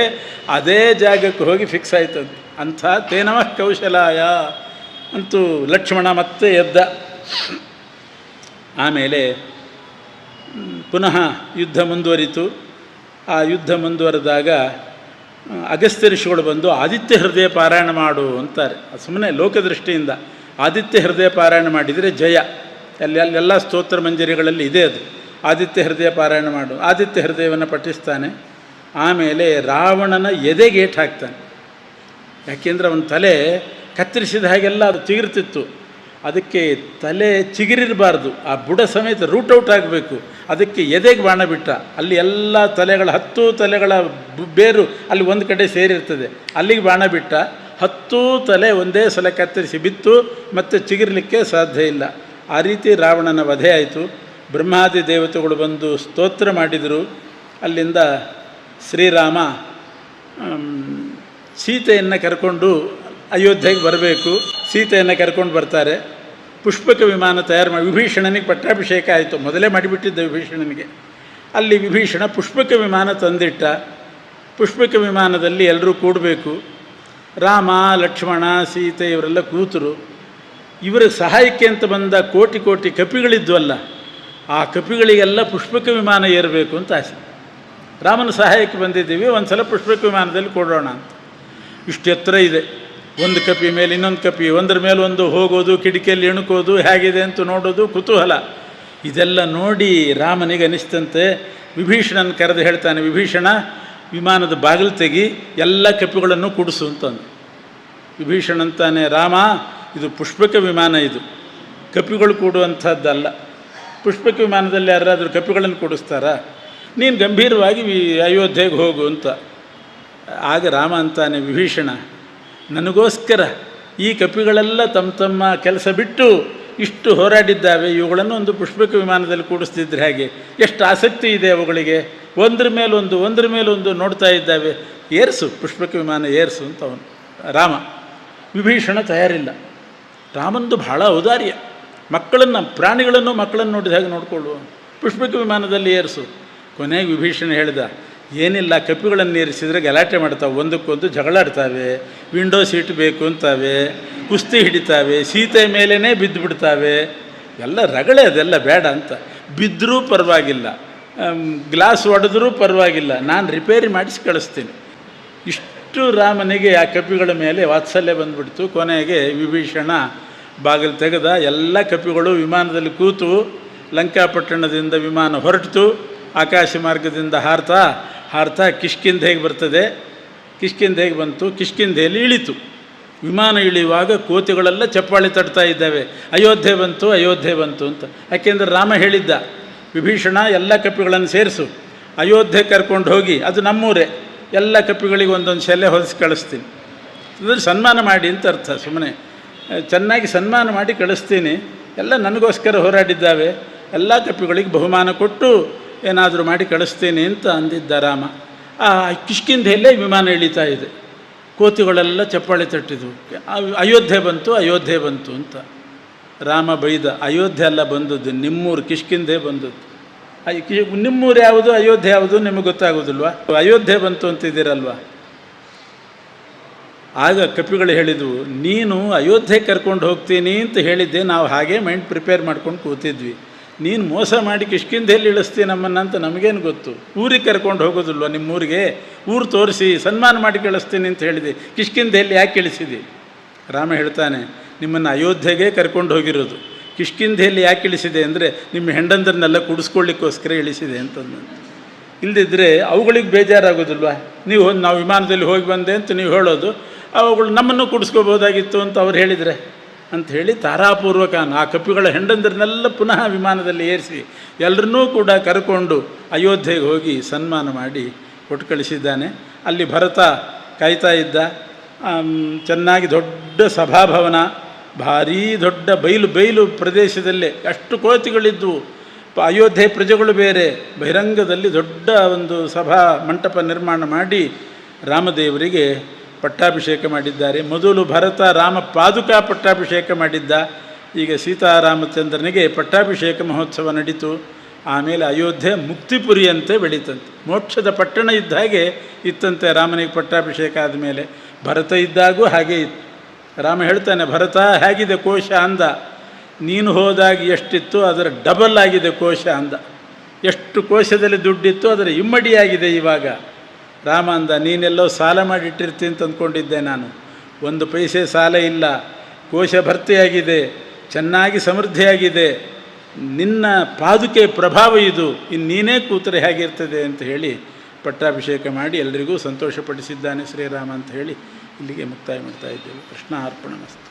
ಅದೇ ಜಾಗಕ್ಕೆ ಹೋಗಿ ಫಿಕ್ಸ್ ಆಯ್ತಂತೆ. ಅಂಥ ತೇ ನಮಃ ಕೌಶಲಾಯ ಅಂತೂ ಲಕ್ಷ್ಮಣ ಮತ್ತೆ ಎದ್ದ. ಆಮೇಲೆ ಪುನಃ ಯುದ್ಧ ಮುಂದುವರಿತು. ಆ ಯುದ್ಧ ಮುಂದುವರೆದಾಗ ಅಗಸ್ತ್ಯ ಋಷಿಗಳು ಬಂದು ಆದಿತ್ಯ ಹೃದಯ ಪಾರಾಯಣ ಮಾಡು ಅಂತಾರೆ. ಸುಮ್ಮನೆ ಲೋಕದೃಷ್ಟಿಯಿಂದ ಆದಿತ್ಯ ಹೃದಯ ಪಾರಾಯಣ ಮಾಡಿದರೆ ಜಯ. ಅಲ್ಲೆಲ್ಲ ಸ್ತೋತ್ರ ಮಂಜರಿಗಳಲ್ಲಿ ಇದೆ ಅದು. ಆದಿತ್ಯ ಹೃದಯ ಪಾರಾಯಣ ಮಾಡು. ಆದಿತ್ಯ ಹೃದಯವನ್ನು ಪಠಿಸ್ತಾನೆ. ಆಮೇಲೆ ರಾವಣನ ಎದೆಗೇಟ್ ಹಾಕ್ತಾನೆ. ಯಾಕೆಂದರೆ ಅವನ ತಲೆ ಕತ್ತರಿಸಿದ ಹಾಗೆಲ್ಲ ಅದು ಚಿಗುರ್ತಿತ್ತು. ಅದಕ್ಕೆ ತಲೆ ಚಿಗುರಿರಬಾರ್ದು, ಆ ಬುಡ ಸಮೇತ ರೂಟ್ ಔಟ್ ಆಗಬೇಕು. ಅದಕ್ಕೆ ಎದೆಗೆ ಬಾಣ ಬಿಟ್ಟ. ಅಲ್ಲಿ ಎಲ್ಲ ತಲೆಗಳ 10 ತಲೆಗಳ ಬೇರು ಅಲ್ಲಿ ಒಂದು ಕಡೆ ಸೇರಿರ್ತದೆ. ಅಲ್ಲಿಗೆ ಬಾಣ ಬಿಟ್ಟ. 10 ತಲೆ ಒಂದೇ ಸಲ ಕತ್ತರಿಸಿ ಬಿತ್ತು, ಮತ್ತು ಚಿಗುರಲಿಕ್ಕೆ ಸಾಧ್ಯ ಇಲ್ಲ. ಆ ರೀತಿ ರಾವಣನ ವಧೆ ಆಯಿತು. ಬ್ರಹ್ಮಾದಿ ದೇವತೆಗಳು ಬಂದು ಸ್ತೋತ್ರ ಮಾಡಿದರು. ಅಲ್ಲಿಂದ ಶ್ರೀರಾಮ ಸೀತೆಯನ್ನು ಕರ್ಕೊಂಡು ಅಯೋಧ್ಯೆಗೆ ಬರಬೇಕು. ಸೀತೆಯನ್ನು ಕರ್ಕೊಂಡು ಬರ್ತಾರೆ. ಪುಷ್ಪಕ ವಿಮಾನ ತಯಾರು ಮಾಡಿ ವಿಭೀಷಣನಿಗೆ ಪಟ್ಟಾಭಿಷೇಕ ಆಯಿತು. ಮೊದಲೇ ಮಾಡಿಬಿಟ್ಟಿದ್ದ ವಿಭೀಷಣನಿಗೆ. ಅಲ್ಲಿ ವಿಭೀಷಣ ಪುಷ್ಪಕ ವಿಮಾನ ತಂದಿಟ್ಟ. ಪುಷ್ಪಕ ವಿಮಾನದಲ್ಲಿ ಎಲ್ಲರೂ ಕೂಡಬೇಕು. ರಾಮ, ಲಕ್ಷ್ಮಣ, ಸೀತೆ ಇವರೆಲ್ಲ ಕೂತರು. ಇವರ ಸಹಾಯಕ್ಕೆ ಅಂತ ಬಂದ ಕೋಟಿ ಕೋಟಿ ಕಪಿಗಳಿದ್ವಲ್ಲ, ಆ ಕಪಿಗಳಿಗೆಲ್ಲ ಪುಷ್ಪಕ ವಿಮಾನ ಏರಬೇಕು ಅಂತ ಆಸೆ. ರಾಮನ ಸಹಾಯಕ್ಕೆ ಬಂದಿದ್ದೀವಿ, ಒಂದು ಸಲ ಪುಷ್ಪಕ ವಿಮಾನದಲ್ಲಿ ಕೊಡೋಣ ಅಂತ. ಇಷ್ಟು ಎತ್ತರ ಇದೆ. ಒಂದು ಕಪಿ ಮೇಲೆ ಇನ್ನೊಂದು ಕಪಿ, ಒಂದರ ಮೇಲೆ ಒಂದು ಹೋಗೋದು, ಕಿಟಕಿಯಲ್ಲಿ ಎಣುಕೋದು, ಹೇಗಿದೆ ಅಂತ ನೋಡೋದು, ಕುತೂಹಲ. ಇದೆಲ್ಲ ನೋಡಿ ರಾಮನಿಗೆ ಅನಿಸ್ತಂತೆ. ವಿಭೀಷಣನ ಕರೆದು ಹೇಳ್ತಾನೆ, ವಿಭೀಷಣ ವಿಮಾನದ ಬಾಗಿಲು ತೆಗಿ, ಎಲ್ಲ ಕಪಿಗಳನ್ನು ಕೂಡಿಸು ಅಂತಂದು. ವಿಭೀಷಣ ಅಂತಾನೆ, ರಾಮ ಇದು ಪುಷ್ಪಕ ವಿಮಾನ, ಇದು ಕಪಿಗಳು ಕೂಡುವಂಥದ್ದಲ್ಲ. ಪುಷ್ಪಕ ವಿಮಾನದಲ್ಲಿ ಯಾರಾದರೂ ಕಪಿಗಳನ್ನು ಕೂಡಿಸ್ತಾರಾ? ನೀನು ಗಂಭೀರವಾಗಿ ಅಯೋಧ್ಯೆಗೆ ಹೋಗು ಅಂತ. ಆಗ ರಾಮ ಅಂತಾನೆ, ವಿಭೀಷಣ ನನಗೋಸ್ಕರ ಈ ಕಪಿಗಳೆಲ್ಲ ತಮ್ಮ ತಮ್ಮ ಕೆಲಸ ಬಿಟ್ಟು ಇಷ್ಟು ಹೋರಾಡಿದ್ದಾವೆ, ಇವುಗಳನ್ನು ಒಂದು ಪುಷ್ಪಕ ವಿಮಾನದಲ್ಲಿ ಕೂಡಿಸ್ತಿದ್ರೆ ಹಾಗೆ ಎಷ್ಟು ಆಸಕ್ತಿ ಇದೆ ಅವುಗಳಿಗೆ, ಒಂದ್ರ ಮೇಲೊಂದು ನೋಡ್ತಾ ಇದ್ದಾವೆ. ಏರ್ಸು ಪುಷ್ಪಕ ವಿಮಾನ ಏರ್ಸು ಅಂತ ಅವನು ರಾಮ. ವಿಭೀಷಣ ತಯಾರಿಲ್ಲ. ರಾಮಂದು ಬಹಳ ಔದಾರ್ಯ, ಪ್ರಾಣಿಗಳನ್ನು ಮಕ್ಕಳನ್ನು ನೋಡಿದ ಹಾಗೆ ನೋಡಿಕೊಳ್ಳುವ, ಪುಷ್ಪಕ ವಿಮಾನದಲ್ಲಿ ಏರಿಸು. ಕೊನೆಗೆ ವಿಭೀಷಣ ಹೇಳಿದ, ಏನಿಲ್ಲ, ಕಪಿಗಳನ್ನು ಏರಿಸಿದರೆ ಗಲಾಟೆ ಮಾಡ್ತಾವೆ, ಒಂದಕ್ಕೊಂದು ಜಗಳಾಡ್ತಾವೆ, ವಿಂಡೋ ಸೀಟ್ ಬೇಕು ಅಂತಾವೆ, ಕುಸ್ತಿ ಹಿಡಿತಾವೆ, ಸೀತೆ ಮೇಲೇ ಬಿದ್ದು ಬಿಡ್ತಾವೆ, ಎಲ್ಲ ರಗಳೆ, ಅದೆಲ್ಲ ಬೇಡ ಅಂತ. ಬಿದ್ದರೂ ಪರವಾಗಿಲ್ಲ, ಗ್ಲಾಸ್ ಒಡೆದ್ರೂ ಪರವಾಗಿಲ್ಲ, ನಾನು ರಿಪೇರಿ ಮಾಡಿಸಿ ಕಳಿಸ್ತೀನಿ. ಇಷ್ಟು ರಾಮನಿಗೆ ಆ ಕಪಿಗಳ ಮೇಲೆ ವಾತ್ಸಲ್ಯ ಬಂದುಬಿಡ್ತು. ಕೊನೆಗೆ ವಿಭೀಷಣ ಬಾಗಿಲು ತೆಗೆದ, ಎಲ್ಲ ಕಪಿಗಳು ವಿಮಾನದಲ್ಲಿ ಕೂತು, ಲಂಕಾಪಟ್ಟಣದಿಂದ ವಿಮಾನ ಹೊರಟಿತು, ಆಕಾಶ ಮಾರ್ಗದಿಂದ ಹಾರ್ತಾ ಕಿಷ್ಕಿಂಧೆಗೆ ಬರ್ತದೆ. ಕಿಷ್ಕಿಂಧೆಗೆ ಬಂತು, ಕಿಷ್ಕಿಂಧೆಯಲ್ಲಿ ಇಳಿತು. ವಿಮಾನ ಇಳಿಯುವಾಗ ಕೋತಿಗಳೆಲ್ಲ ಚಪ್ಪಾಳಿ ತಟ್ತಾ ಇದ್ದಾವೆ, ಅಯೋಧ್ಯೆ ಬಂತು ಅಂತ. ಯಾಕೆಂದರೆ ರಾಮ ಹೇಳಿದ್ದ, ವಿಭೀಷಣ ಎಲ್ಲ ಕಪಿಗಳನ್ನು ಸೇರಿಸು, ಅಯೋಧ್ಯೆ ಕರ್ಕೊಂಡು ಹೋಗಿ, ಅದು ನಮ್ಮೂರೇ, ಎಲ್ಲ ಕಪಿಗಳಿಗೆ ಒಂದೊಂದು ಶೆಲೆ ಹೊಲಿಸಿ ಕಳಿಸ್ತೀನಿ, ಅಂದರೆ ಸನ್ಮಾನ ಮಾಡಿ ಅಂತ ಅರ್ಥ. ಸುಮ್ಮನೆ ಚೆನ್ನಾಗಿ ಸನ್ಮಾನ ಮಾಡಿ ಕಳಿಸ್ತೀನಿ, ಎಲ್ಲ ನನಗೋಸ್ಕರ ಹೋರಾಡಿದ್ದಾವೆ, ಎಲ್ಲ ಕಪಿಗಳಿಗೆ ಬಹುಮಾನ ಕೊಟ್ಟು ಏನಾದರೂ ಮಾಡಿ ಕಳಿಸ್ತೀನಿ ಅಂತ ಅಂದಿದ್ದ ರಾಮ. ಆ ಕಿಷ್ಕಿಂಧೆಯಲ್ಲೇ ವಿಮಾನ ಇಳಿತಾ ಇದೆ, ಕೋತಿಗಳೆಲ್ಲ ಚಪ್ಪಾಳೆ ತಟ್ಟಿದ್ವು, ಅಯೋಧ್ಯೆ ಬಂತು ಅಂತ. ರಾಮ ಬೈದ, ಅಯೋಧ್ಯೆ ಅಲ್ಲ ಬಂದದ್ದು, ನಿಮ್ಮೂರು ಕಿಷ್ಕಿಂಧೆ ಬಂದದ್ದು. ನಿಮ್ಮೂರು ಯಾವುದು, ಅಯೋಧ್ಯೆ ಯಾವುದು ನಿಮಗೆ ಗೊತ್ತಾಗೋದಿಲ್ವಾ? ಅಯೋಧ್ಯೆ ಬಂತು ಅಂತಿದ್ದೀರಲ್ವ. ಆಗ ಕಪಿಗಳು ಹೇಳಿದ್ವು, ನೀನು ಅಯೋಧ್ಯೆ ಕರ್ಕೊಂಡು ಹೋಗ್ತೀನಿ ಅಂತ ಹೇಳಿದ್ದೆ, ನಾವು ಹಾಗೆ ಮೈಂಡ್ ಪ್ರಿಪೇರ್ ಮಾಡ್ಕೊಂಡು ಕೂತಿದ್ವಿ, ನೀನು ಮೋಸ ಮಾಡಿ ಕಿಷ್ಕಿಂಧೆಯಲ್ಲಿ ಇಳಿಸ್ತೀವಿ ನಮ್ಮನ್ನು ಅಂತ ನಮಗೇನು ಗೊತ್ತು, ಊರಿಗೆ ಕರ್ಕೊಂಡು ಹೋಗೋದಿಲ್ವ, ನಿಮ್ಮೂರಿಗೆ ಊರು ತೋರಿಸಿ ಸನ್ಮಾನ ಮಾಡಿ ಕಳಿಸ್ತೀನಿ ಅಂತ ಹೇಳಿದೆ, ಕಿಷ್ಕಿಂಧೆಯಲ್ಲಿ ಯಾಕೆ ಇಳಿಸಿದೆ? ರಾಮ ಹೇಳ್ತಾನೆ, ನಿಮ್ಮನ್ನು ಅಯೋಧ್ಯೆಗೆ ಕರ್ಕೊಂಡು ಹೋಗಿರೋದು, ಕಿಷ್ಕಿಂಧೆಯಲ್ಲಿ ಯಾಕೆ ಇಳಿಸಿದೆ ಅಂದರೆ ನಿಮ್ಮ ಹೆಂಡಂದ್ರನ್ನೆಲ್ಲ ಕುಡಿಸ್ಕೊಳ್ಳಿಕ್ಕೋಸ್ಕರ ಇಳಿಸಿದೆ ಅಂತಂದು. ಇಲ್ಲದಿದ್ದರೆ ಅವುಗಳಿಗೆ ಬೇಜಾರಾಗೋದಿಲ್ವ, ನಾವು ವಿಮಾನದಲ್ಲಿ ಹೋಗಿ ಬಂದೆ ಅಂತ ನೀವು ಹೇಳೋದು, ಅವುಗಳು ನಮ್ಮನ್ನು ಕುಡಿಸ್ಕೋಬೋದಾಗಿತ್ತು ಅಂತ ಅವ್ರು ಹೇಳಿದರೆ ಅಂತ ಹೇಳಿ ತಾರಾಪೂರ್ವಕ ಆ ಕಪಿಗಳ ಹೆಂಡಂದ್ರನ್ನೆಲ್ಲ ಪುನಃ ವಿಮಾನದಲ್ಲಿ ಏರಿಸಿ ಎಲ್ಲರನ್ನೂ ಕೂಡ ಕರ್ಕೊಂಡು ಅಯೋಧ್ಯೆಗೆ ಹೋಗಿ ಸನ್ಮಾನ ಮಾಡಿ ಕೊಟ್ಟು ಕಳಿಸಿದ್ದಾನೆ. ಅಲ್ಲಿ ಭರತ ಕಾಯ್ತಾ ಇದ್ದ. ಚೆನ್ನಾಗಿ ದೊಡ್ಡ ಸಭಾಭವನ, ಭಾರೀ ದೊಡ್ಡ ಬಯಲು ಪ್ರದೇಶದಲ್ಲೇ ಅಷ್ಟು ಕೋತಿಗಳಿದ್ದವು. ಅಯೋಧ್ಯೆ ಪ್ರಜೆಗಳು ಬೇರೆ, ಬಹಿರಂಗದಲ್ಲಿ ದೊಡ್ಡ ಒಂದು ಸಭಾ ಮಂಟಪ ನಿರ್ಮಾಣ ಮಾಡಿ ರಾಮದೇವರಿಗೆ ಪಟ್ಟಾಭಿಷೇಕ ಮಾಡಿದ್ದಾರೆ. ಮೊದಲು ಭರತ ರಾಮ ಪಾದುಕಾ ಪಟ್ಟಾಭಿಷೇಕ ಮಾಡಿದ್ದ, ಈಗ ಸೀತಾರಾಮಚಂದ್ರನಿಗೆ ಪಟ್ಟಾಭಿಷೇಕ ಮಹೋತ್ಸವ ನಡೀತು. ಆಮೇಲೆ ಅಯೋಧ್ಯೆ ಮುಕ್ತಿಪುರಿಯಂತೆ ಬೆಳೀತಂತೆ, ಮೋಕ್ಷದ ಪಟ್ಟಣ ಇದ್ದ ಹಾಗೆ ಇತ್ತಂತೆ ರಾಮನಿಗೆ ಪಟ್ಟಾಭಿಷೇಕ ಆದಮೇಲೆ. ಭರತ ಇದ್ದಾಗೂ ಹಾಗೆ ಇತ್ತು. ರಾಮ ಹೇಳ್ತಾನೆ, ಭರತ ಹೇಗಿದೆ ಕೋಶ ಅಂದ, ನೀನು ಹೋದಾಗ ಎಷ್ಟಿತ್ತು ಅದರ ಡಬಲ್ ಆಗಿದೆ ಕೋಶ ಅಂದ. ಎಷ್ಟು ಕೋಶದಲ್ಲಿ ದುಡ್ಡಿತ್ತು ಅದರ ಇಮ್ಮಡಿಯಾಗಿದೆ ಇವಾಗ. ರಾಮ ಅಂದ, ನೀನೆಲ್ಲೋ ಸಾಲ ಮಾಡಿಟ್ಟಿರ್ತೀನಿ ಅಂತ ಅಂದ್ಕೊಂಡಿದ್ದೆ ನಾನು, 1 ಪೈಸೆ ಸಾಲ ಇಲ್ಲ, ಕೋಶ ಭರ್ತಿಯಾಗಿದೆ, ಚೆನ್ನಾಗಿ ಸಮೃದ್ಧಿಯಾಗಿದೆ, ನಿನ್ನ ಪಾದುಕೆ ಪ್ರಭಾವ ಇದು, ಇನ್ನು ನೀನೇ ಕೂತರೆ ಹೇಗಿರ್ತದೆ ಅಂತ ಹೇಳಿ ಪಟ್ಟಾಭಿಷೇಕ ಮಾಡಿ ಎಲ್ಲರಿಗೂ ಸಂತೋಷಪಡಿಸಿದ್ದಾನೆ ಶ್ರೀರಾಮ ಅಂತ ಹೇಳಿ ಇಲ್ಲಿಗೆ ಮುಕ್ತಾಯ ಮಾಡ್ತಾ ಇದ್ದೇವೆ. ಕೃಷ್ಣ ಅರ್ಪಣಮಸ್ತು.